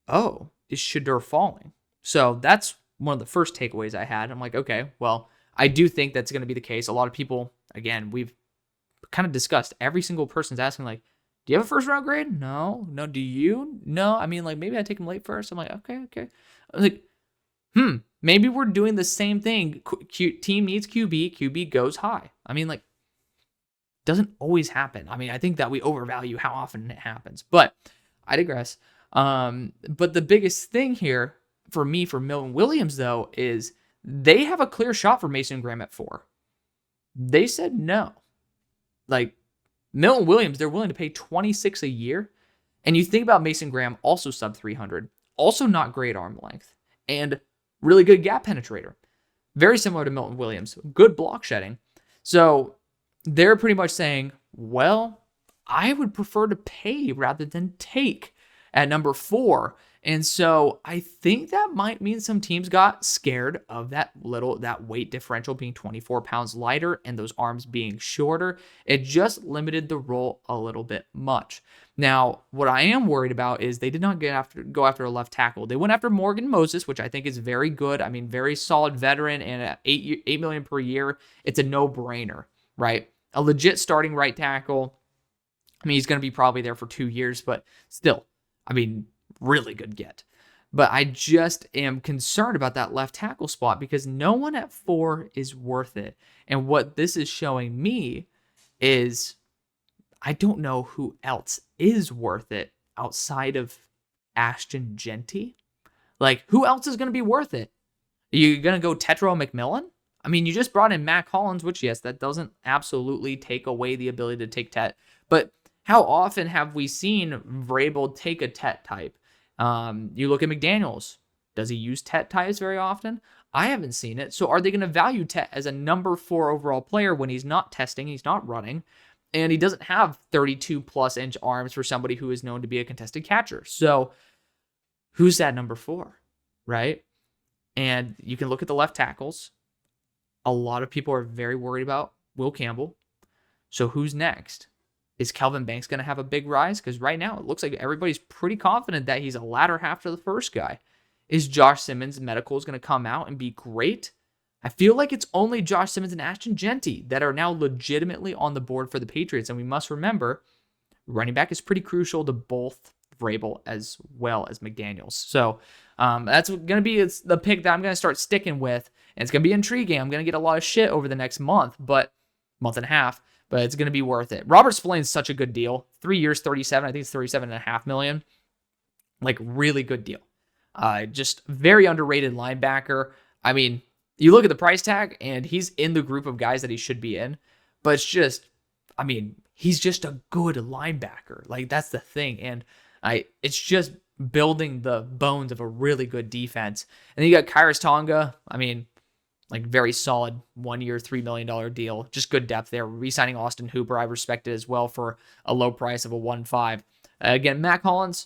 Speaker 1: is Shedeur falling? So that's one of the first takeaways I had. I'm like, okay, well, I do think that's going to be the case. A lot of people, again, we've kind of discussed, every single person's asking, like, do you have a first round grade? No. Do you? No. I mean, like, maybe I take him late first. I'm like, okay. I'm like, maybe we're doing the same thing. Team needs QB goes high. I mean, like, doesn't always happen. I mean, I think that we overvalue how often it happens, but I digress. But the biggest thing here for me, for Milton Williams, though, is they have a clear shot for Mason Graham at 4. They said no. Like, Milton Williams, they're willing to pay $26 a year. And you think about Mason Graham, also sub 300, also not great arm length, and really good gap penetrator. Very similar to Milton Williams, good block shedding. So they're pretty much saying, well, I would prefer to pay rather than take at number 4. And so I think that might mean some teams got scared of that weight differential being 24 pounds lighter and those arms being shorter. It just limited the role a little bit much. Now, what I am worried about is they did not go after a left tackle. They went after Morgan Moses, which I think is very good. I mean, very solid veteran, and at $8 million per year, it's a no-brainer, right? A legit starting right tackle. I mean, he's going to be probably there for 2 years, but still, I mean, really good get. But I just am concerned about that left tackle spot because no one at 4 is worth it. And what this is showing me is I don't know who else is worth it outside of Ashton Genty. Like, who else is going to be worth it? Are you going to go Tetro McMillan? I mean, you just brought in Mac Hollins, which, yes, that doesn't absolutely take away the ability to take Tet. But how often have we seen Vrabel take a Tet type? You look at McDaniels. Does he use Tet types very often? I haven't seen it. So are they going to value Tet as a number 4 overall player when he's not testing, he's not running, and he doesn't have 32-plus inch arms for somebody who is known to be a contested catcher? So who's that number 4, right? And you can look at the left tackles. A lot of people are very worried about Will Campbell. So who's next? Is Kelvin Banks going to have a big rise? Because right now it looks like everybody's pretty confident that he's a latter half to the first guy. Is Josh Simmons' medical is going to come out and be great? I feel like it's only Josh Simmons and Ashton Genty that are now legitimately on the board for the Patriots. And we must remember, running back is pretty crucial to both Vrabel as well as McDaniels. So that's going to be the pick that I'm going to start sticking with. And it's going to be intriguing. I'm going to get a lot of shit over the next month and a half. But it's going to be worth it. Robert Spillane's such a good deal. 3 years, 37. I think it's 37.5 million. Like, really good deal. Just very underrated linebacker. I mean, you look at the price tag, and he's in the group of guys that he should be in. But it's just, I mean, he's just a good linebacker. Like, that's the thing. And it's just building the bones of a really good defense. And then you got Kairos Tonga. I mean, like, very solid 1 year, $3 million deal. Just good depth there. Re-signing Austin Hooper, I respect it as well for a low price of a 1.5. Again, Mac Hollins,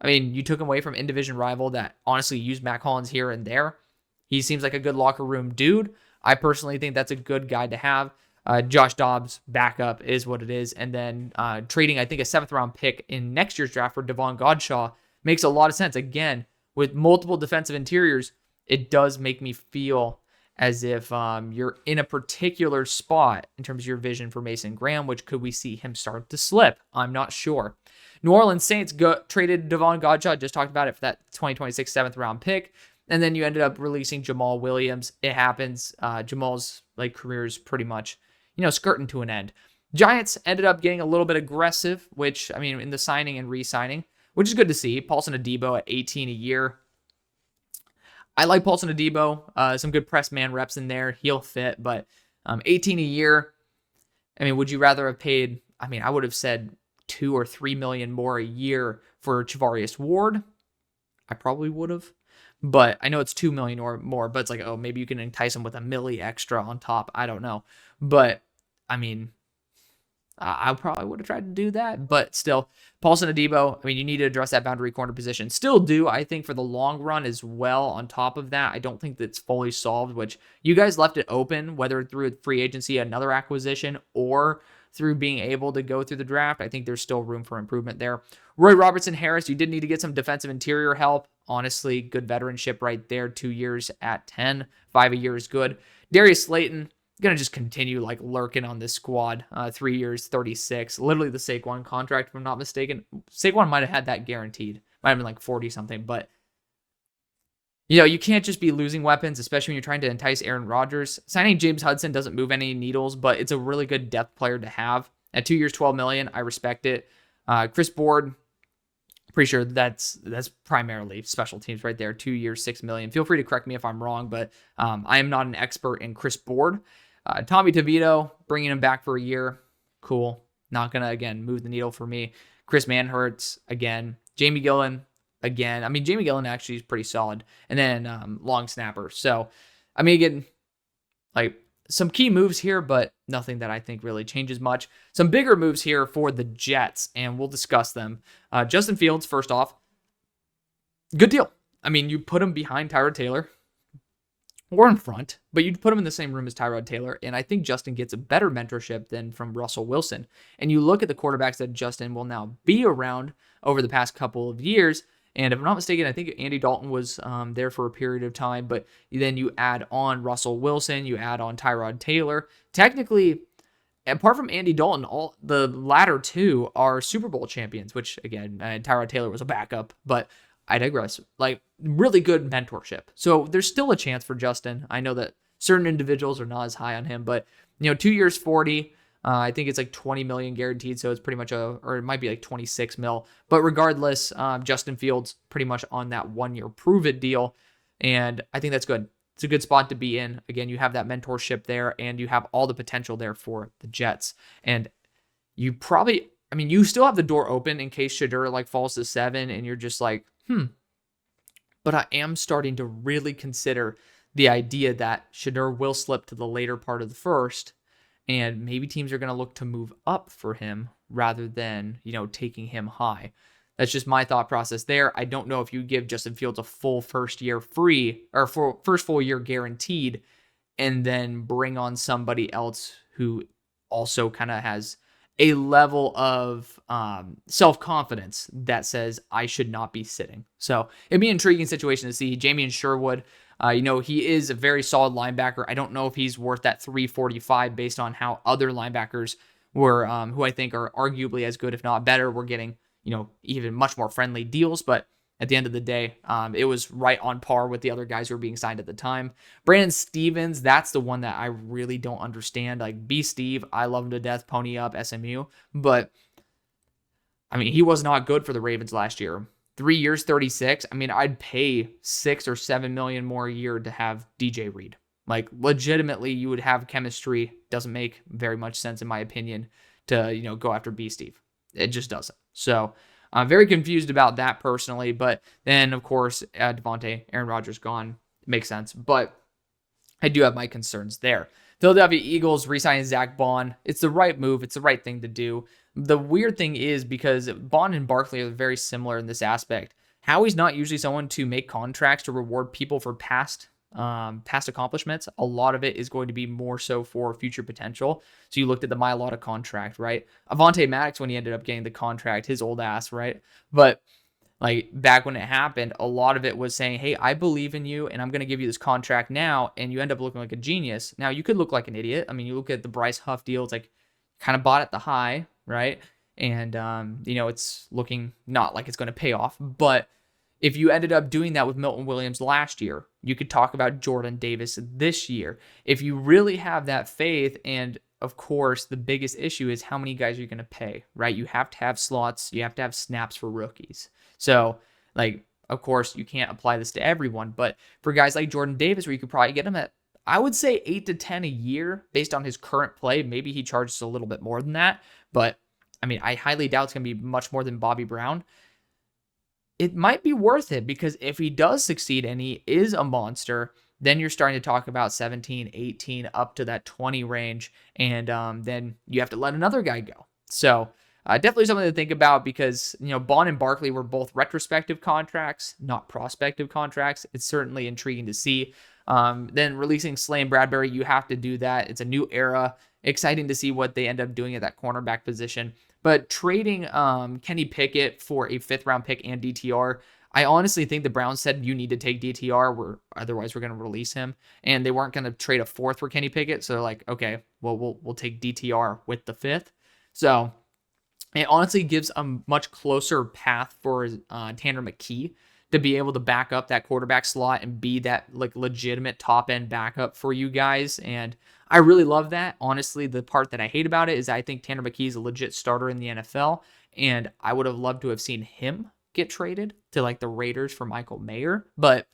Speaker 1: I mean, you took him away from in-division rival that honestly used Mac Hollins here and there. He seems like a good locker room dude. I personally think that's a good guy to have. Josh Dobbs, backup, is what it is. And then trading, I think, a 7th-round pick in next year's draft for Devon Godshaw makes a lot of sense. Again, with multiple defensive interiors, it does make me feel as if you're in a particular spot in terms of your vision for Mason Graham, which could we see him start to slip? I'm not sure. New Orleans Saints traded Devon Godshaw, just talked about it, for that 2026 7th-round pick. And then you ended up releasing Jamal Williams. It happens. Jamal's career is pretty much, skirting to an end. Giants ended up getting a little bit aggressive, which, I mean, in the signing and re-signing, which is good to see. Paulson Adebo at 18 a year. I like Paulson Adebo. Some good press man reps in there. He'll fit, but 18 a year. I mean, would you rather have paid, I would have said 2 or 3 million more a year for Charvarius Ward. I probably would have. But I know it's 2 million or more, but it's like, oh, maybe you can entice him with a milli extra on top. I don't know. But, I mean, I probably would have tried to do that, but still, Paulson Adebo, you need to address that boundary corner position. Still do, I think, for the long run as well. On top of that, I don't think that's fully solved, which you guys left it open, whether through free agency, another acquisition, or through being able to go through the draft. I think there's still room for improvement there. Roy Robertson Harris, you did need to get some defensive interior help. Honestly, good veteranship right there. 2 years at 10, 5 a year is good. Darius Slayton, going to just continue lurking on this squad. 3 years, 36. Literally the Saquon contract, if I'm not mistaken. Saquon might have had that guaranteed. Might have been 40 something, but you can't just be losing weapons, especially when you're trying to entice Aaron Rodgers. Signing James Hudson doesn't move any needles, but it's a really good depth player to have. At 2 years, $12 million, I respect it. Chris Board, pretty sure that's primarily special teams right there. 2 years, $6 million. Feel free to correct me if I'm wrong, but I am not an expert in Chris Board. Tommy DeVito, bringing him back for a year. Cool. Not going to, again, move the needle for me. Chris Manhertz, again. Jamie Gillen, again. Jamie Gillen actually is pretty solid. And then long snapper. So, again, some key moves here, but nothing that I think really changes much. Some bigger moves here for the Jets, and we'll discuss them. Justin Fields, first off. good deal. I mean, you put him behind Tyrod Taylor or in front, but you'd put him in the same room as Tyrod Taylor. And I think Justin gets a better mentorship than from Russell Wilson. And you look at the quarterbacks that Justin will now be around over the past couple of years. And if I'm not mistaken, I think Andy Dalton was there for a period of time, but then you add on Russell Wilson, you add on Tyrod Taylor. Technically, apart from Andy Dalton, all the latter two are Super Bowl champions, which again, Tyrod Taylor was a backup, but I digress. Like, really good mentorship. So there's still a chance for Justin. I know that certain individuals are not as high on him, but 2 years, 40. I think it's like 20 million guaranteed, so it's pretty much or it might be like 26 mil. But regardless, Justin Fields pretty much on that 1 year prove it deal, and I think that's good. It's a good spot to be in. Again, you have that mentorship there, and you have all the potential there for the Jets. And you probably, you still have the door open in case Shedeur like falls to 7, and you're just like, But I am starting to really consider the idea that Shedeur will slip to the later part of the first, and maybe teams are going to look to move up for him rather than, taking him high. That's just my thought process there. I don't know if you give Justin Fields a full first year free or first full year guaranteed and then bring on somebody else who also kind of has a level of self-confidence that says I should not be sitting. So it'd be an intriguing situation to see. Jamie Sherwood, he is a very solid linebacker. I don't know if he's worth that 345 based on how other linebackers were, who I think are arguably as good, if not better. We're getting, even much more friendly deals, but at the end of the day, it was right on par with the other guys who were being signed at the time. Brandon Stevens, that's the one that I really don't understand. Like, B. Steve, I love him to death, pony up, SMU. But, he was not good for the Ravens last year. 3 years, 36. I'd pay 6 or 7 million more a year to have DJ Reed. Like, legitimately, you would have chemistry. Doesn't make very much sense, in my opinion, to, go after B. Steve. It just doesn't. So, I'm very confused about that personally, but then, of course, Devontae, Aaron Rodgers gone. Makes sense, but I do have my concerns there. Philadelphia Eagles re-signing Zach Bond. It's the right move. It's the right thing to do. The weird thing is, because Bond and Barkley are very similar in this aspect, Howie's not usually someone to make contracts to reward people for past accomplishments. A lot of it is going to be more so for future potential. So you looked at the Mailata contract, right? Avonte Maddox, when he ended up getting the contract, his old ass, right? But like, back when it happened, a lot of it was saying, hey, I believe in you and I'm going to give you this contract now. And you end up looking like a genius. Now, you could look like an idiot. You look at the Bryce Huff deal. It's like, kind of bought at the high, right? And, it's looking not like it's going to pay off. But if you ended up doing that with Milton Williams last year, you could talk about Jordan Davis this year. If you really have that faith, and of course, the biggest issue is how many guys are you going to pay, right? You have to have slots. You have to have snaps for rookies. So, like, of course, you can't apply this to everyone, but for guys like Jordan Davis, where you could probably get him at, I would say 8 to 10 a year based on his current play. Maybe he charges a little bit more than that, but I highly doubt it's going to be much more than Bobby Brown. It might be worth it, because if he does succeed and he is a monster, then you're starting to talk about 17, 18, up to that 20 range, and then you have to let another guy go. So definitely something to think about, because Bond and Barkley were both retrospective contracts, not prospective contracts. It's certainly intriguing to see. Then releasing Slay and Bradbury, you have to do that. It's a new era. Exciting to see what they end up doing at that cornerback position. But trading Kenny Pickett for a 5th round pick and DTR, I honestly think the Browns said you need to take DTR, otherwise we're going to release him, and they weren't going to trade a 4th for Kenny Pickett. So they're like, okay, well we'll take DTR with the 5th. So it honestly gives a much closer path for Tanner McKee to be able to back up that quarterback slot and be that like legitimate top end backup for you guys. And I really love that. Honestly, the part that I hate about it is I think Tanner McKee is a legit starter in the NFL, and I would have loved to have seen him get traded to like the Raiders for Michael Mayer, but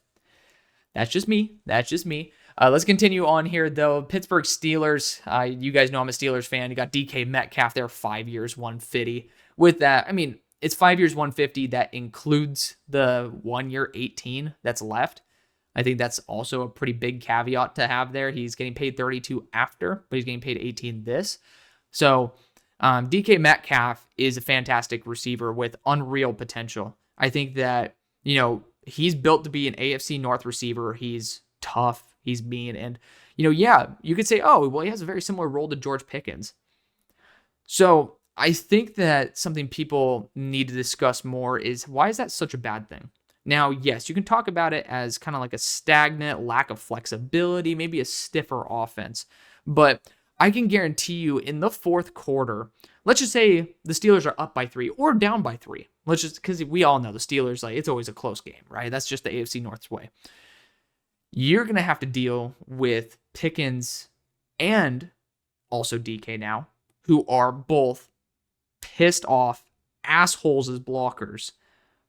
Speaker 1: that's just me. Let's continue on here, though. Pittsburgh Steelers. You guys know I'm a Steelers fan. You got DK Metcalf there, 5 years, 150. With that, it's 5 years, 150. That includes the 1 year, 18 that's left. I think that's also a pretty big caveat to have there. He's getting paid 32 after, but he's getting paid 18 this. So DK Metcalf is a fantastic receiver with unreal potential. I think that, he's built to be an AFC North receiver. He's tough. He's mean. And, yeah, you could say, oh, well, he has a very similar role to George Pickens. So I think that something people need to discuss more is, why is that such a bad thing? Now, yes, you can talk about it as kind of like a stagnant lack of flexibility, maybe a stiffer offense. But I can guarantee you in the fourth quarter, let's just say the Steelers are up by 3 or down by 3. Let's just, because we all know the Steelers, like, it's always a close game, right? That's just the AFC North's way. You're going to have to deal with Pickens and also DK now, who are both pissed off assholes as blockers.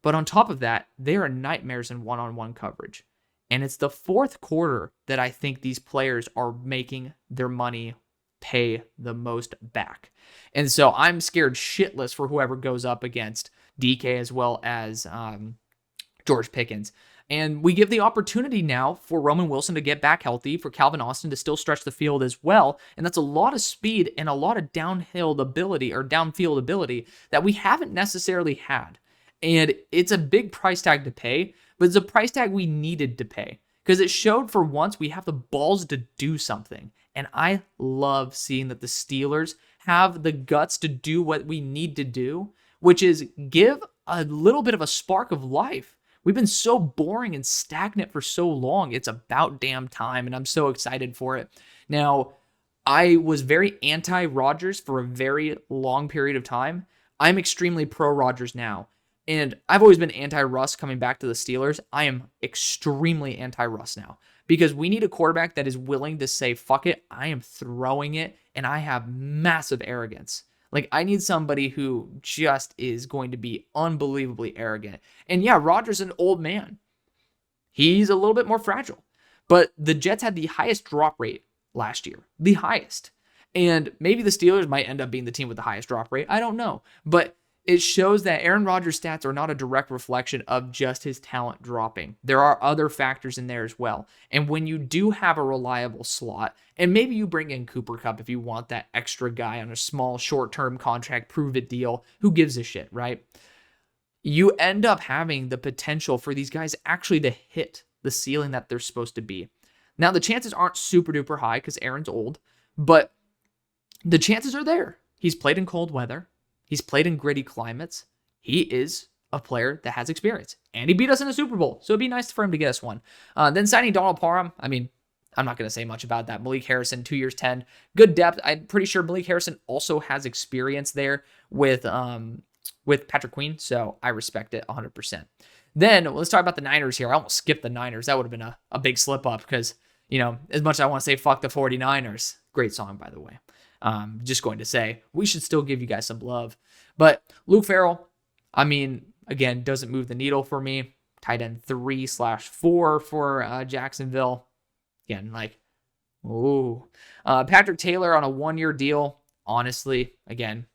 Speaker 1: But on top of that, they are nightmares in one-on-one coverage. And it's the fourth quarter that I think these players are making their money pay the most back. And so I'm scared shitless for whoever goes up against DK as well as George Pickens. And we give the opportunity now for Roman Wilson to get back healthy, for Calvin Austin to still stretch the field as well. And that's a lot of speed and a lot of downfield ability that we haven't necessarily had. And it's a big price tag to pay, but it's a price tag we needed to pay because it showed for once we have the balls to do something. And I love seeing that the Steelers have the guts to do what we need to do, which is give a little bit of a spark of life. We've been so boring and stagnant for so long. It's about damn time, and I'm so excited for it. Now, I was very anti-Rodgers for a very long period of time. I'm extremely pro-Rodgers now. And I've always been anti-Russ coming back to the Steelers. I am extremely anti-Russ now because we need a quarterback that is willing to say, fuck it, I am throwing it, and I have massive arrogance. Like, I need somebody who just is going to be unbelievably arrogant. And yeah, Rodgers is an old man. He's a little bit more fragile. But the Jets had the highest drop rate last year. The highest. And maybe the Steelers might end up being the team with the highest drop rate. I don't know. But it shows that Aaron Rodgers' stats are not a direct reflection of just his talent dropping. There are other factors in there as well. And when you do have a reliable slot, and maybe you bring in Cooper Kupp if you want that extra guy on a small short-term contract, prove-it deal, who gives a shit, right? You end up having the potential for these guys actually to hit the ceiling that they're supposed to be. Now, the chances aren't super-duper high because Aaron's old, but the chances are there. He's played in cold weather. He's played in gritty climates. He is a player that has experience. And he beat us in a Super Bowl, so it'd be nice for him to get us one. Then signing Donald Parham, I mean, I'm not going to say much about that. Malik Harrison, 2 years, 10. Good depth. I'm pretty sure Malik Harrison also has experience there with Patrick Queen, so I respect it 100%. Then let's talk about the Niners here. I almost skipped the Niners. That would have been a big slip up because, as much as I want to say fuck the 49ers, great song, by the way. Just going to say, we should still give you guys some love. But Luke Farrell, I mean, again, doesn't move the needle for me. Tight end 3/4 for Jacksonville. Again, Patrick Taylor on a 1-year deal. Honestly, again,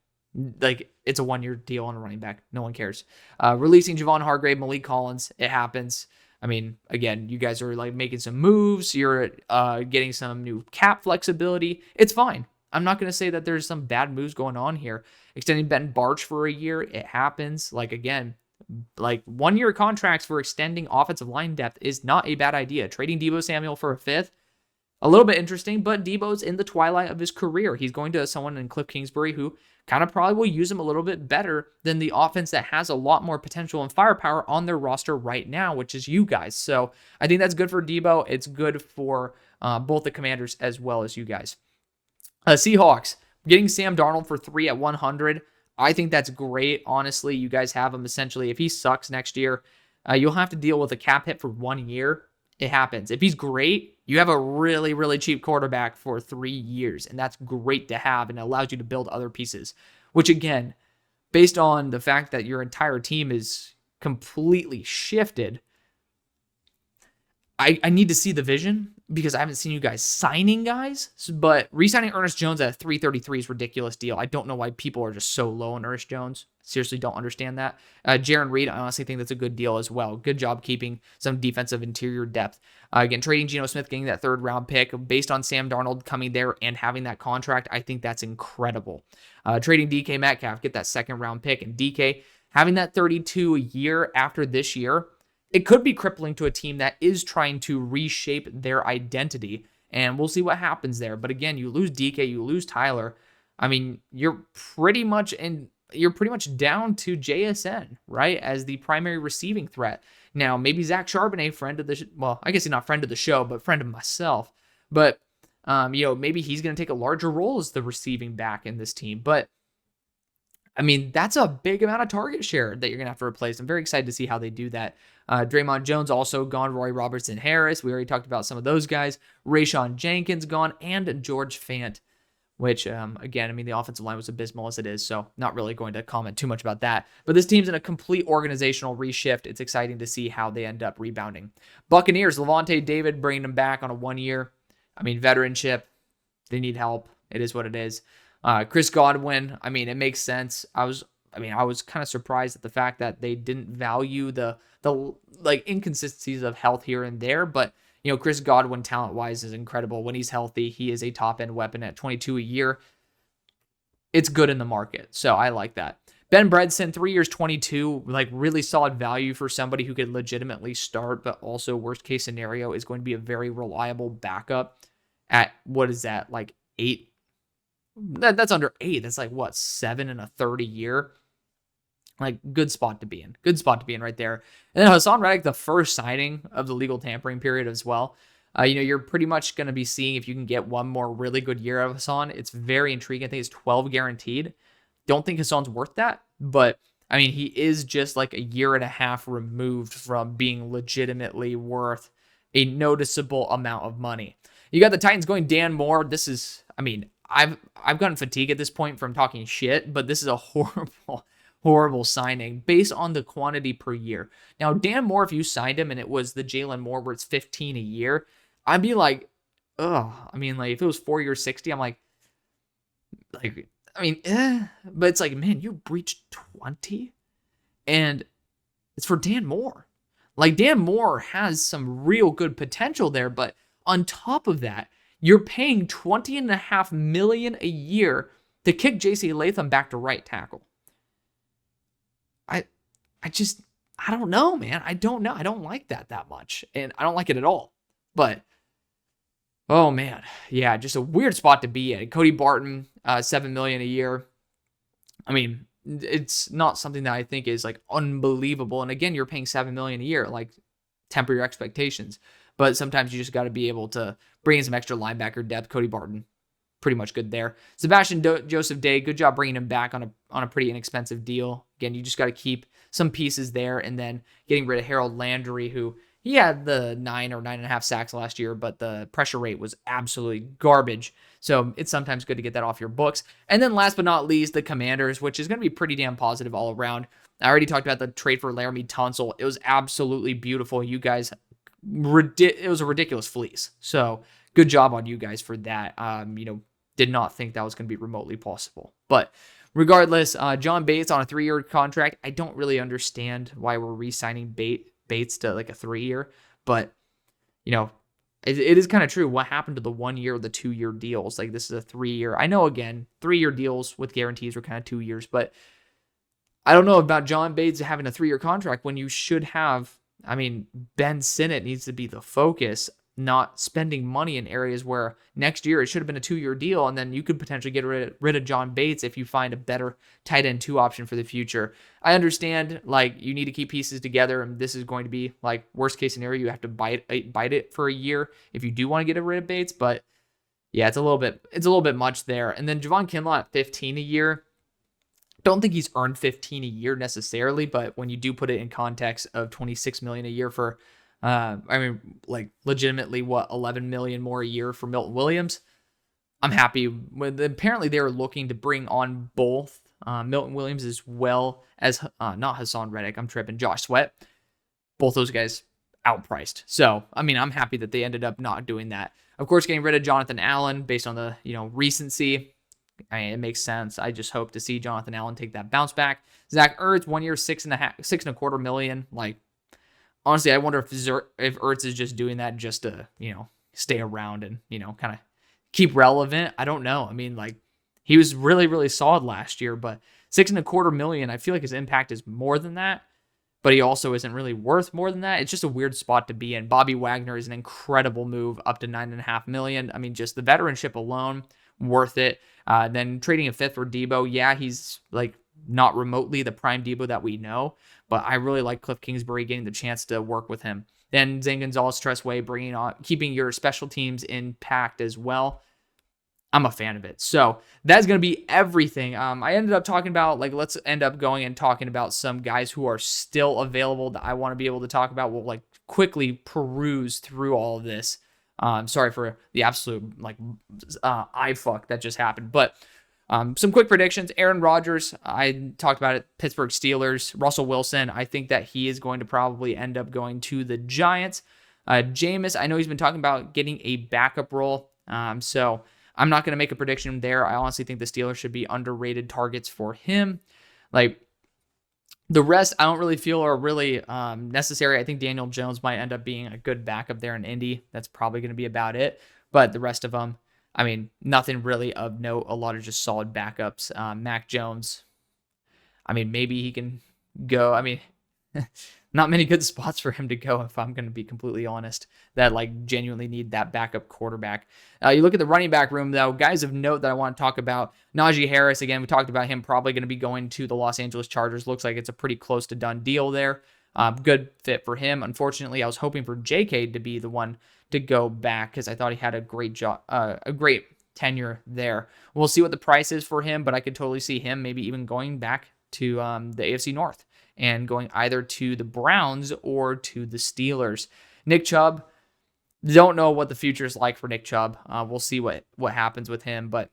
Speaker 1: it's a 1-year deal on a running back. No one cares. Releasing Javon Hargrave, Malik Collins. It happens. I mean, again, you guys are making some moves. You're getting some new cap flexibility. It's fine. I'm not going to say that there's some bad moves going on here. Extending Ben Barch for a year, it happens. 1-year contracts for extending offensive line depth is not a bad idea. Trading Deebo Samuel for a 5th, a little bit interesting, but Deebo's in the twilight of his career. He's going to someone in Cliff Kingsbury who kind of probably will use him a little bit better than the offense that has a lot more potential and firepower on their roster right now, which is you guys. So I think that's good for Deebo. It's good for both the Commanders as well as you guys. Seahawks, getting Sam Darnold for 3 at 100. I think that's great. Honestly, you guys have him essentially. If he sucks next year, you'll have to deal with a cap hit for 1 year. It happens. If he's great, you have a really, really cheap quarterback for 3 years, and that's great to have, and it allows you to build other pieces, which again, based on the fact that your entire team is completely shifted, I need to see the vision because I haven't seen you guys signing guys, but re-signing Ernest Jones at a 333 is a ridiculous deal. I don't know why people are just so low on Ernest Jones. Seriously, don't understand that. Jaron Reed, I honestly think that's a good deal as well. Good job keeping some defensive interior depth. Again, trading Geno Smith, getting that 3rd round pick based on Sam Darnold coming there and having that contract, I think that's incredible. Trading DK Metcalf, get that 2nd round pick, and DK having that 32 a year after this year, it could be crippling to a team that is trying to reshape their identity, and we'll see what happens there. But again, you lose DK, you lose Tyler. I mean, you're pretty much down to JSN, right, as the primary receiving threat. Now, maybe Zach Charbonnet, friend of the well, I guess he's not friend of the show, but friend of myself. But maybe he's going to take a larger role as the receiving back in this team. But I mean, that's a big amount of target share that you're going to have to replace. I'm very excited to see how they do that. Draymond Jones also gone. Roy Robertson Harris. We already talked about some of those guys. Rayshon Jenkins gone. And George Fant, which, again, I mean, the offensive line was abysmal as it is, so not really going to comment too much about that. But this team's in a complete organizational reshift. It's exciting to see how they end up rebounding. Buccaneers, Levante David, bringing them back on a 1 year. I mean, veteranship. They need help. It is what it is. Chris Godwin, I mean, it makes sense. I was kind of surprised at the fact that they didn't value the like inconsistencies of health here and there, but Chris Godwin talent-wise is incredible. When he's healthy, he is a top-end weapon at 22 a year. It's good in the market, so I like that. Ben Bredesen, 3 years, 22, like really solid value for somebody who could legitimately start, but also worst case scenario is going to be a very reliable backup at, what is that, like 8? That's under 8. That's like, what, 7 and a third a year? Like, good spot to be in. Good spot to be in right there. And then Hassan Reddick, the first signing of the legal tampering period as well. You're pretty much going to be seeing if you can get one more really good year out of Hassan. It's very intriguing. I think it's 12 guaranteed. Don't think Hassan's worth that, but I mean, he is just like a year and a half removed from being legitimately worth a noticeable amount of money. You got the Titans going Dan Moore. This is, I mean, I've gotten fatigue at this point from talking shit, but this is a horrible signing based on the quantity per year. Now, Dan Moore, if you signed him and it was the Jalen Moore where it's 15 a year, I'd be like, ugh. I mean, like if it was 4 years, 60, I'm like, I mean, but it's like, man, you breached 20 and it's for Dan Moore. Like Dan Moore has some real good potential there, but on top of that, you're paying $20.5 million a year to kick J.C. Latham back to right tackle. I don't know, man. I don't know. I don't like that much, and I don't like it at all. But oh man, yeah, just a weird spot to be in. Cody Barton, $7 million a year. I mean, it's not something that I think is like unbelievable. And again, you're paying $7 million a year. Like, temper your expectations. But sometimes you just got to be able to bring in some extra linebacker depth. Cody Barton, pretty much good there. Sebastian Joseph Day, good job bringing him back on a pretty inexpensive deal. Again, you just got to keep some pieces there, and then getting rid of Harold Landry, who he had the 9 or 9.5 sacks last year, but the pressure rate was absolutely garbage. So it's sometimes good to get that off your books. And then last but not least, the Commanders, which is going to be pretty damn positive all around. I already talked about the trade for Laramie Tunsil. It was absolutely beautiful. You guys, it was a ridiculous fleece. So good job on you guys for that. Did not think that was going to be remotely possible. But regardless, John Bates on a 3-year contract. I don't really understand why we're re-signing Bates to like a 3-year, but it is kind of true. What happened to the 1 year or the 2-year deals? Like, this is a 3-year. I know, again, 3-year deals with guarantees were kind of 2 years, but I don't know about John Bates having a 3-year contract when you should have. I mean, Ben Sinnott needs to be the focus, not spending money in areas where next year it should have been a 2-year deal, and then you could potentially get rid of John Bates if you find a better tight end 2 option for the future. I understand, like, you need to keep pieces together, and this is going to be like worst case scenario. You have to bite it for a year if you do want to get rid of Bates, but yeah, it's a little bit much there. And then Javon Kinlaw at 15 a year. Don't think he's earned 15 a year necessarily, but when you do put it in context of $26 million a year for, legitimately what, $11 million more a year for Milton Williams, I'm happy. Apparently they were looking to bring on both Milton Williams as well as not Hassan Reddick. I'm tripping. Josh Sweat. Both those guys outpriced. So I mean, I'm happy that they ended up not doing that. Of course, getting rid of Jonathan Allen based on the recency. I mean, it makes sense. I just hope to see Jonathan Allen take that bounce back. Zach Ertz, 1 year, $6.25 million. Like, honestly, I wonder if Ertz is just doing that just to, stay around and, kind of keep relevant. I don't know. I mean, like, he was really, really solid last year, but $6.25 million, I feel like his impact is more than that. but he also isn't really worth more than that. It's just a weird spot to be in. Bobby Wagner is an incredible move, up to $9.5 million. I mean, just the veteranship alone, worth it. Then trading a fifth for Debo, yeah, he's like not remotely the prime Debo that we know, but I really like Cliff Kingsbury getting the chance to work with him. Then Zane Gonzalez, Tressway, bringing on, keeping your special teams intact as well. I'm a fan of it. So that's going to be everything. I ended up talking about, like, let's end up going and talking about some guys who are still available that I want to be able to talk about. We'll like quickly peruse through all of this. Sorry for the absolute like eye fuck that just happened. But some quick predictions. Aaron Rodgers, I talked about it. Pittsburgh Steelers. Russell Wilson, I think that he is going to probably end up going to the Giants. Jameis, I know he's been talking about getting a backup role. So I'm not going to make a prediction there. I honestly think the Steelers should be underrated targets for him. Like, the rest, I don't really feel are really necessary. I think Daniel Jones might end up being a good backup there in Indy. That's probably going to be about it. But the rest of them, I mean, nothing really of note. A lot of just solid backups. Mac Jones, I mean, maybe he can go. I mean, not many good spots for him to go, if I'm going to be completely honest, that like genuinely need that backup quarterback. You look at the running back room, though, guys of note that I want to talk about. Najee Harris, again, we talked about him probably going to be going to the Los Angeles Chargers. Looks like it's a pretty close to done deal there. Good fit for him. Unfortunately, I was hoping for JK to be the one to go back because I thought he had a great job, a great tenure there. We'll see what the price is for him, but I could totally see him maybe even going back to the AFC North and going either to the Browns or to the Steelers. Nick Chubb, don't know what the future is like for Nick Chubb. We'll see what happens with him, but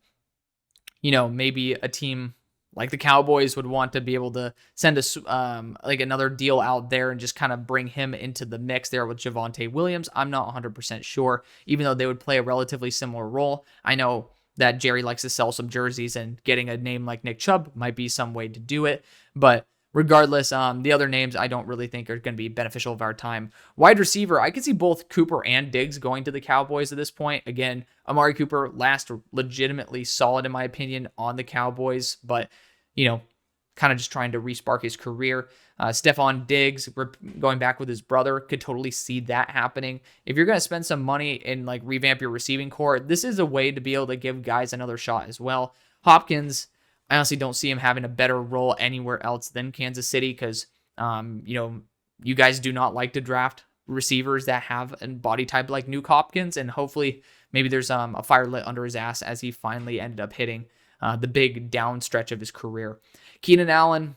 Speaker 1: you know, maybe a team like the Cowboys would want to be able to send us like another deal out there and just kind of bring him into the mix there with Javonte Williams. I'm not 100% sure, even though they would play a relatively similar role. I know that Jerry likes to sell some jerseys, and getting a name like Nick Chubb might be some way to do it, but regardless, the other names I don't really think are going to be beneficial of our time. Wide receiver, I could see both Cooper and Diggs going to the Cowboys at this point. Again, Amari Cooper last legitimately solid in my opinion on the Cowboys, but you know, kind of just trying to respark his career. Stephon Diggs going back with his brother, could totally see that happening. If you're going to spend some money and like revamp your receiving core, this is a way to be able to give guys another shot as well. Hopkins, I honestly don't see him having a better role anywhere else than Kansas City because, you know, you guys do not like to draft receivers that have a body type like Nuke Hopkins, and hopefully maybe there's a fire lit under his ass as he finally ended up hitting the big down stretch of his career. Keenan Allen,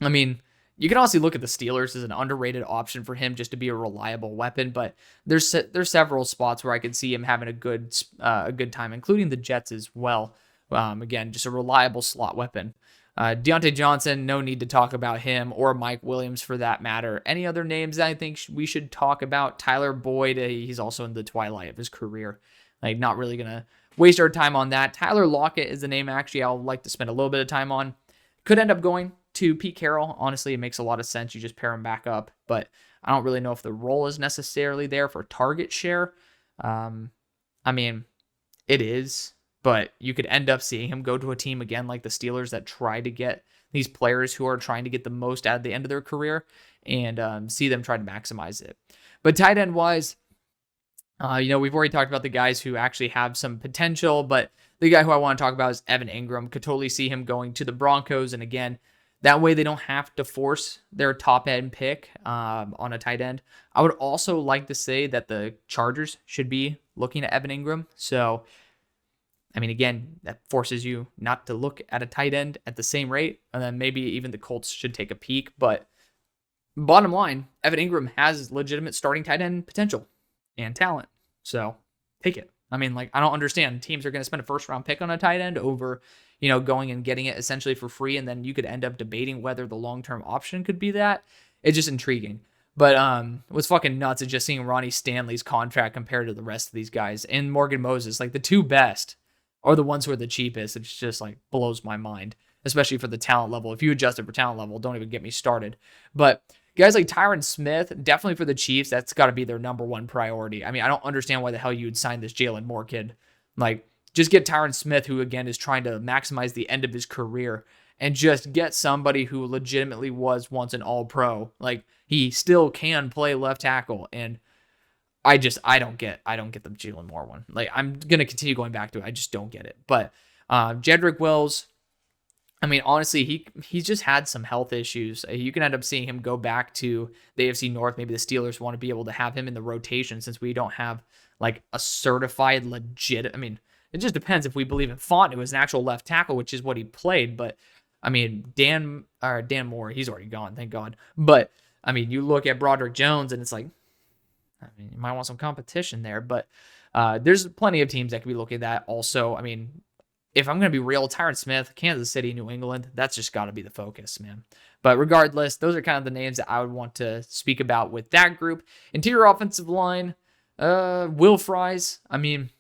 Speaker 1: I mean, you can also look at the Steelers as an underrated option for him just to be a reliable weapon, but there's several spots where I could see him having a good time, including the Jets as well. Again, just a reliable slot weapon. Deontay Johnson, no need to talk about him, or Mike Williams for that matter. Any other names I think we should talk about? Tyler Boyd, he's also in the twilight of his career. Like, not really going to waste our time on that. Tyler Lockett is the name actually I'll like to spend a little bit of time on. Could end up going to Pete Carroll. Honestly, it makes a lot of sense. You just pair him back up, but I don't really know if the role is necessarily there for target share. I mean, it is, but you could end up seeing him go to a team again like the Steelers that try to get these players who are trying to get the most out of the end of their career and see them try to maximize it. But tight end wise, you know, we've already talked about the guys who actually have some potential, but the guy who I want to talk about is Evan Ingram. Could totally see him going to the Broncos, and again, that way they don't have to force their top end pick on a tight end. I would also like to say that the Chargers should be looking at Evan Ingram. So, I mean, again, that forces you not to look at a tight end at the same rate, and then maybe even the Colts should take a peek. But bottom line, Evan Ingram has legitimate starting tight end potential and talent. So take it. I mean, like, I don't understand. Teams are going to spend a first round pick on a tight end over, you know, going and getting it essentially for free. And then you could end up debating whether the long-term option could be that. It's just intriguing. But what's fucking nuts is just seeing Ronnie Stanley's contract compared to the rest of these guys and Morgan Moses. Like, the two best are the ones who are the cheapest. It's just like blows my mind, especially for the talent level. If you adjust it for talent level, don't even get me started. But guys like Tyron Smith, definitely for the Chiefs, that's got to be their number one priority. I mean, I don't understand why the hell you would sign this Jalen Moore kid. Like, just get Tyron Smith, who, again, is trying to maximize the end of his career and just get somebody who legitimately was once an all-pro. Like, he still can play left tackle, and I don't get the Jalen Moore one. Like, I'm gonna continue going back to it. I just don't get it. But Jedrick Wills, I mean, honestly, he's just had some health issues. You can end up seeing him go back to the AFC North. Maybe the Steelers want to be able to have him in the rotation since we don't have like a certified legit. I mean, it just depends if we believe in Font, who was an actual left tackle, which is what he played. But I mean, Dan Moore, he's already gone, thank God. But I mean, you look at Broderick Jones, and it's like, I mean, you might want some competition there. But there's plenty of teams that could be looking at that. Also, I mean, if I'm going to be real, Tyron Smith, Kansas City, New England, that's just got to be the focus, man. But regardless, those are kind of the names that I would want to speak about with that group. Interior offensive line, Will Fries. I mean,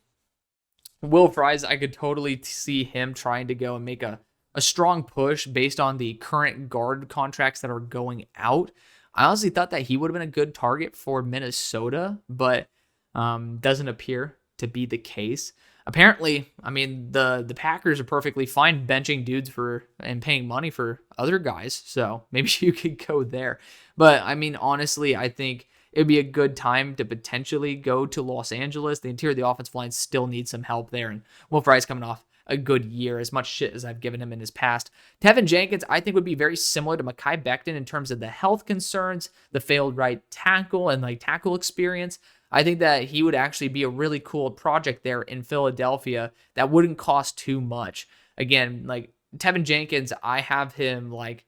Speaker 1: Will Fries, I could totally see him trying to go and make a strong push based on the current guard contracts that are going out. I honestly thought that he would have been a good target for Minnesota, but doesn't appear to be the case. Apparently, I mean, the Packers are perfectly fine benching dudes and paying money for other guys, so maybe you could go there. But I mean, honestly, I think it'd be a good time to potentially go to Los Angeles. The interior of the offensive line still needs some help there, and Will Fries coming off a good year, as much shit as I've given him in his past. Tevin Jenkins, I think, would be very similar to Mekhi Becton in terms of the health concerns, the failed right tackle, and like tackle experience. I think that he would actually be a really cool project there in Philadelphia that wouldn't cost too much. Again, like Tevin Jenkins, I have him like,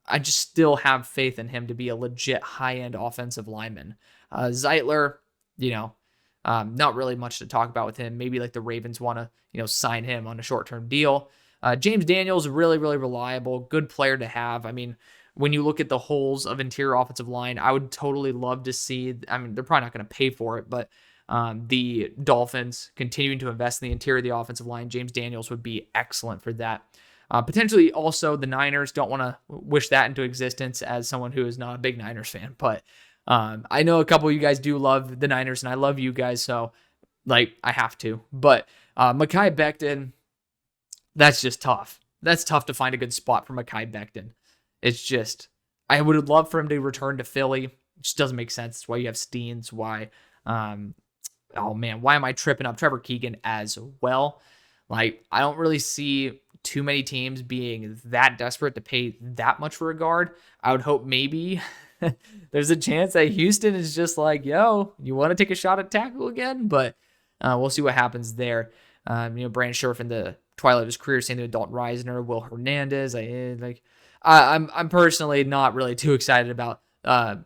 Speaker 1: I just still have faith in him to be a legit high-end offensive lineman. Zeitler, not really much to talk about with him. Maybe like the Ravens want to, sign him on a short-term deal. James Daniels, really, really reliable, good player to have. I mean, when you look at the holes of interior offensive line, I would totally love to see, I mean, they're probably not going to pay for it, but the Dolphins continuing to invest in the interior of the offensive line. James Daniels would be excellent for that. Potentially also the Niners, don't want to wish that into existence as someone who is not a big Niners fan, but I know a couple of you guys do love the Niners, and I love you guys, so like I have to. But Mekhi Becton, that's just tough. That's tough to find a good spot for Mekhi Becton. It's just, I would love for him to return to Philly. It just doesn't make sense. It's why you have Steens. Why, why am I tripping up Trevor Keegan as well? Like, I don't really see too many teams being that desperate to pay that much for a guard. I would hope maybe there's a chance that Houston is just like, yo, you want to take a shot at tackle again? But we'll see what happens there. Brandon Scherf in the twilight of his career, saying to Dalton Reisner, Will Hernandez. I'm personally not really too excited about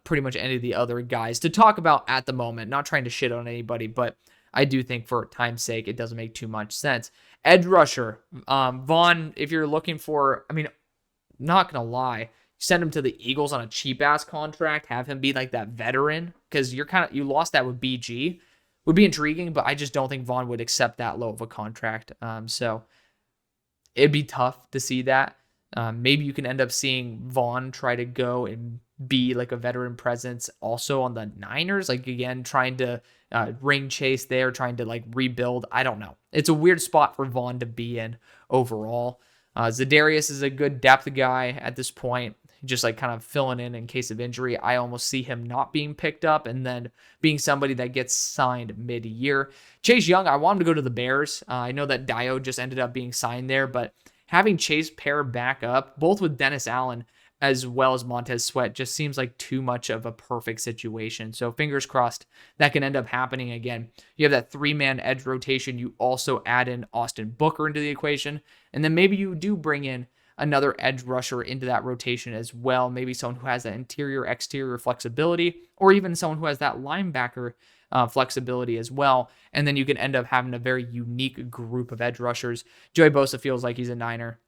Speaker 1: pretty much any of the other guys to talk about at the moment. Not trying to shit on anybody, but I do think for time's sake, it doesn't make too much sense. Edge rusher, Vaughn, if you're looking for, I mean, not going to lie, send him to the Eagles on a cheap ass contract, have him be like that veteran, because you lost that with BG. Would be intriguing, but I just don't think Vaughn would accept that low of a contract. So it'd be tough to see that. Maybe you can end up seeing Vaughn try to go and be like a veteran presence also on the Niners, like again, trying to ring chase there, trying to like rebuild. I don't know. It's a weird spot for Vaughn to be in overall. Za'Darius is a good depth guy at this point, just like kind of filling in case of injury. I almost see him not being picked up and then being somebody that gets signed mid-year. Chase Young, I want him to go to the Bears. I know that Dio just ended up being signed there, but having Chase pair back up, both with Dennis Allen as well as Montez Sweat, just seems like too much of a perfect situation. So fingers crossed that can end up happening again. You have that 3-man edge rotation. You also add in Austin Booker into the equation, and then maybe you do bring in another edge rusher into that rotation as well. Maybe someone who has that interior-exterior flexibility, or even someone who has that linebacker flexibility as well. And then you can end up having a very unique group of edge rushers. Joey Bosa feels like he's a Niner.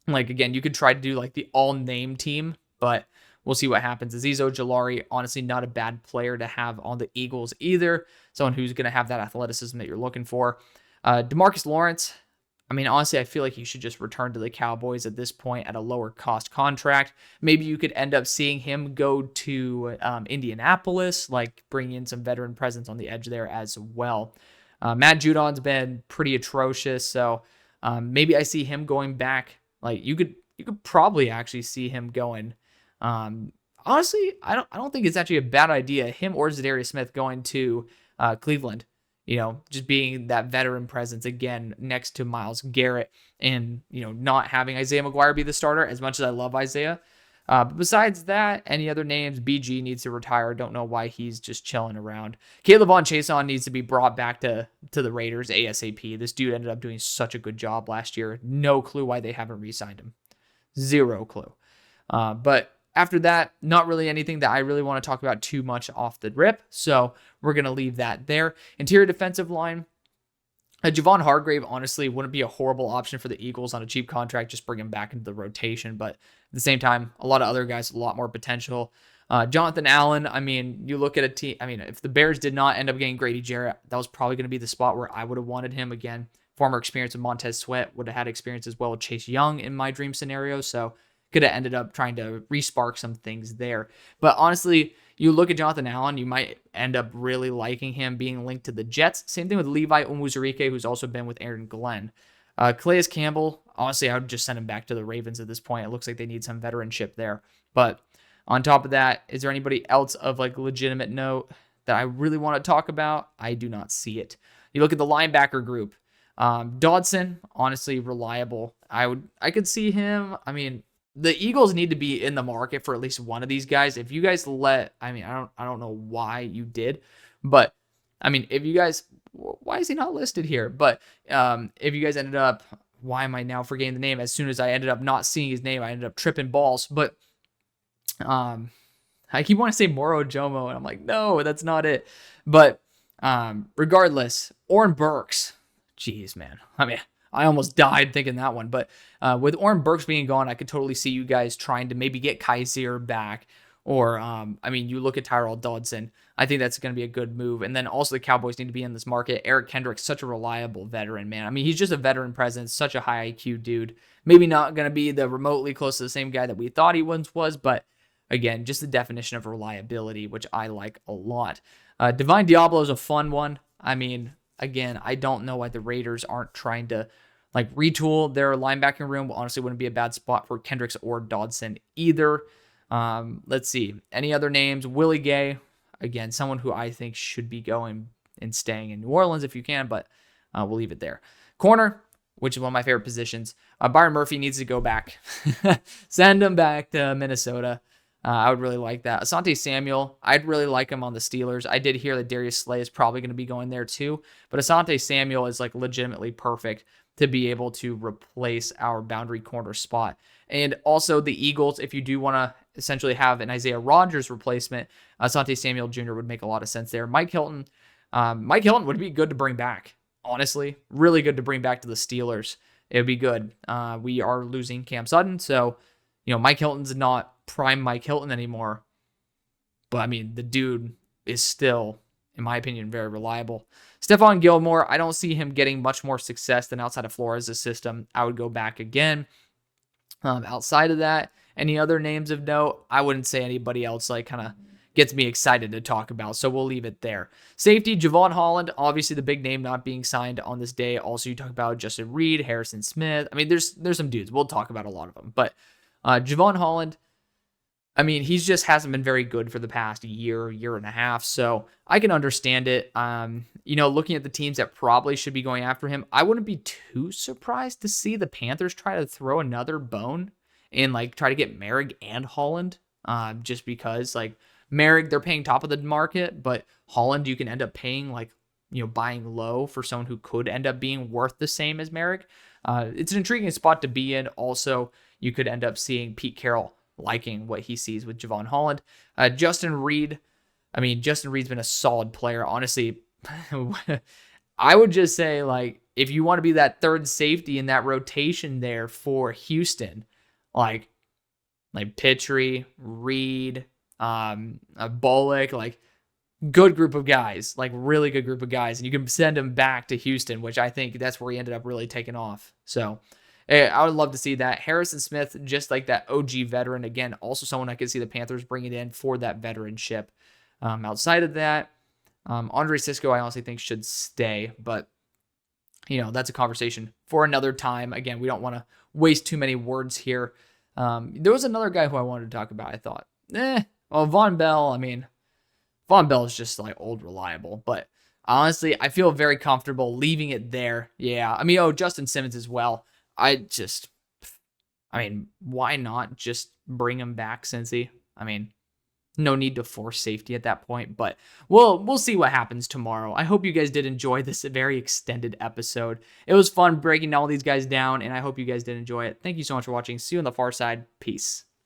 Speaker 1: Like, again, you could try to do like the all-name team, but we'll see what happens. Azeez Ojulari, honestly, not a bad player to have on the Eagles either. Someone who's going to have that athleticism that you're looking for. DeMarcus Lawrence, I mean, honestly, I feel like he should just return to the Cowboys at this point at a lower cost contract. Maybe you could end up seeing him go to Indianapolis, like bring in some veteran presence on the edge there as well. Matt Judon's been pretty atrocious, so maybe I see him going back. Like, you could you could probably actually see him going. Honestly, I don't think it's actually a bad idea. Him or Shedeur Smith going to Cleveland. Just being that veteran presence again next to Myles Garrett, and not having Isaiah McGuire be the starter. As much as I love Isaiah, but besides that, any other names? BG needs to retire. Don't know why he's just chilling around. K'Lavon Chaisson needs to be brought back to the Raiders ASAP. This dude ended up doing such a good job last year. No clue why they haven't re-signed him. Zero clue. But after that, not really anything that I really want to talk about too much off the rip. So we're going to leave that there. Interior defensive line. Javon Hargrave, honestly, wouldn't be a horrible option for the Eagles on a cheap contract. Just bring him back into the rotation. But at the same time, a lot of other guys, a lot more potential. Jonathan Allen, I mean, you look at a team. I mean, if the Bears did not end up getting Grady Jarrett, that was probably going to be the spot where I would have wanted him again. Former experience with Montez Sweat, would have had experience as well with Chase Young in my dream scenario. So could have ended up trying to respark some things there. But honestly, you look at Jonathan Allen, you might end up really liking him being linked to the Jets. Same thing with Levi Onwuzurike, who's also been with Aaron Glenn. Calais Campbell, honestly, I would just send him back to the Ravens at this point. It looks like they need some veteranship there. But on top of that, is there anybody else of like legitimate note that I really want to talk about? I do not see it. You look at the linebacker group. Dodson, honestly, reliable. I could see him. I mean, the Eagles need to be in the market for at least one of these guys. If you guys I don't know why you did, but I mean, if you guys, why is he not listed here? But if you guys ended up, why am I now forgetting the name? As soon as I ended up not seeing his name, I ended up tripping balls. But I keep wanting to say Moro Jomo, and I'm like, no, that's not it. But regardless, Oren Burks, jeez, man. I mean, I almost died thinking that one. But with Oren Burks being gone, I could totally see you guys trying to maybe get Kaiser back. Or, you look at Tyrell Dodson. I think that's going to be a good move. And then also the Cowboys need to be in this market. Eric Kendrick's such a reliable veteran, man. I mean, he's just a veteran presence, such a high IQ dude. Maybe not going to be the remotely close to the same guy that we thought he once was. But, again, just the definition of reliability, which I like a lot. Divine Diablo is a fun one. I mean, again, I don't know why the Raiders aren't trying to retool their linebacking room. Honestly, wouldn't be a bad spot for Kendricks or Dodson either. Let's see. Any other names? Willie Gay, again, someone who I think should be going and staying in New Orleans if you can, but we'll leave it there. Corner, which is one of my favorite positions. Byron Murphy needs to go back. Send him back to Minnesota. I would really like that. Asante Samuel, I'd really like him on the Steelers. I did hear that Darius Slay is probably going to be going there too, but Asante Samuel is legitimately perfect to be able to replace our boundary corner spot. And also the Eagles, if you do want to essentially have an Isaiah Rodgers replacement, Asante Samuel Jr. would make a lot of sense there. Mike Hilton would be good to bring back, honestly. Really good to bring back to the Steelers. It would be good. We are losing Cam Sutton, so Mike Hilton's not prime Mike Hilton anymore. But, I mean, the dude is still, in my opinion, very reliable. Stephon Gilmore, I don't see him getting much more success than outside of Flores' system. I would go back again. Outside of that, any other names of note? I wouldn't say anybody else kind of gets me excited to talk about, so we'll leave it there. Safety, Javon Holland, obviously the big name not being signed on this day. Also, you talk about Justin Reed, Harrison Smith. I mean, there's some dudes. We'll talk about a lot of them. But Javon Holland, I mean, he just hasn't been very good for the past year and a half, so I can understand it. Looking at the teams that probably should be going after him, I wouldn't be too surprised to see the Panthers try to throw another bone and try to get Merrick and Holland, just because Merrick, they're paying top of the market, but Holland, you can end up paying buying low for someone who could end up being worth the same as Merrick. It's an intriguing spot to be in. Also, you could end up seeing Pete Carroll liking what he sees with Javon Holland. Justin Reed, Justin Reed's been a solid player. Honestly, I would just say, if you want to be that third safety in that rotation there for Houston, Pittry, Reed, Bullock, good group of guys, really good group of guys. And you can send him back to Houston, which I think that's where he ended up really taking off. So I would love to see that. Harrison Smith, just like that OG veteran. Again, also someone I could see the Panthers bringing in for that veteranship. Outside of that, Andre Sisco, I honestly think should stay. But that's a conversation for another time. Again, we don't want to waste too many words here. There was another guy who I wanted to talk about. I thought, well, Von Bell. I mean, Von Bell is just like old reliable, but honestly, I feel very comfortable leaving it there. Yeah, I mean, Justin Simmons as well. Why not just bring him back, Cincy? I mean, no need to force safety at that point, but we'll see what happens tomorrow. I hope you guys did enjoy this very extended episode. It was fun breaking all these guys down, and I hope you guys did enjoy it. Thank you so much for watching. See you on the far side. Peace.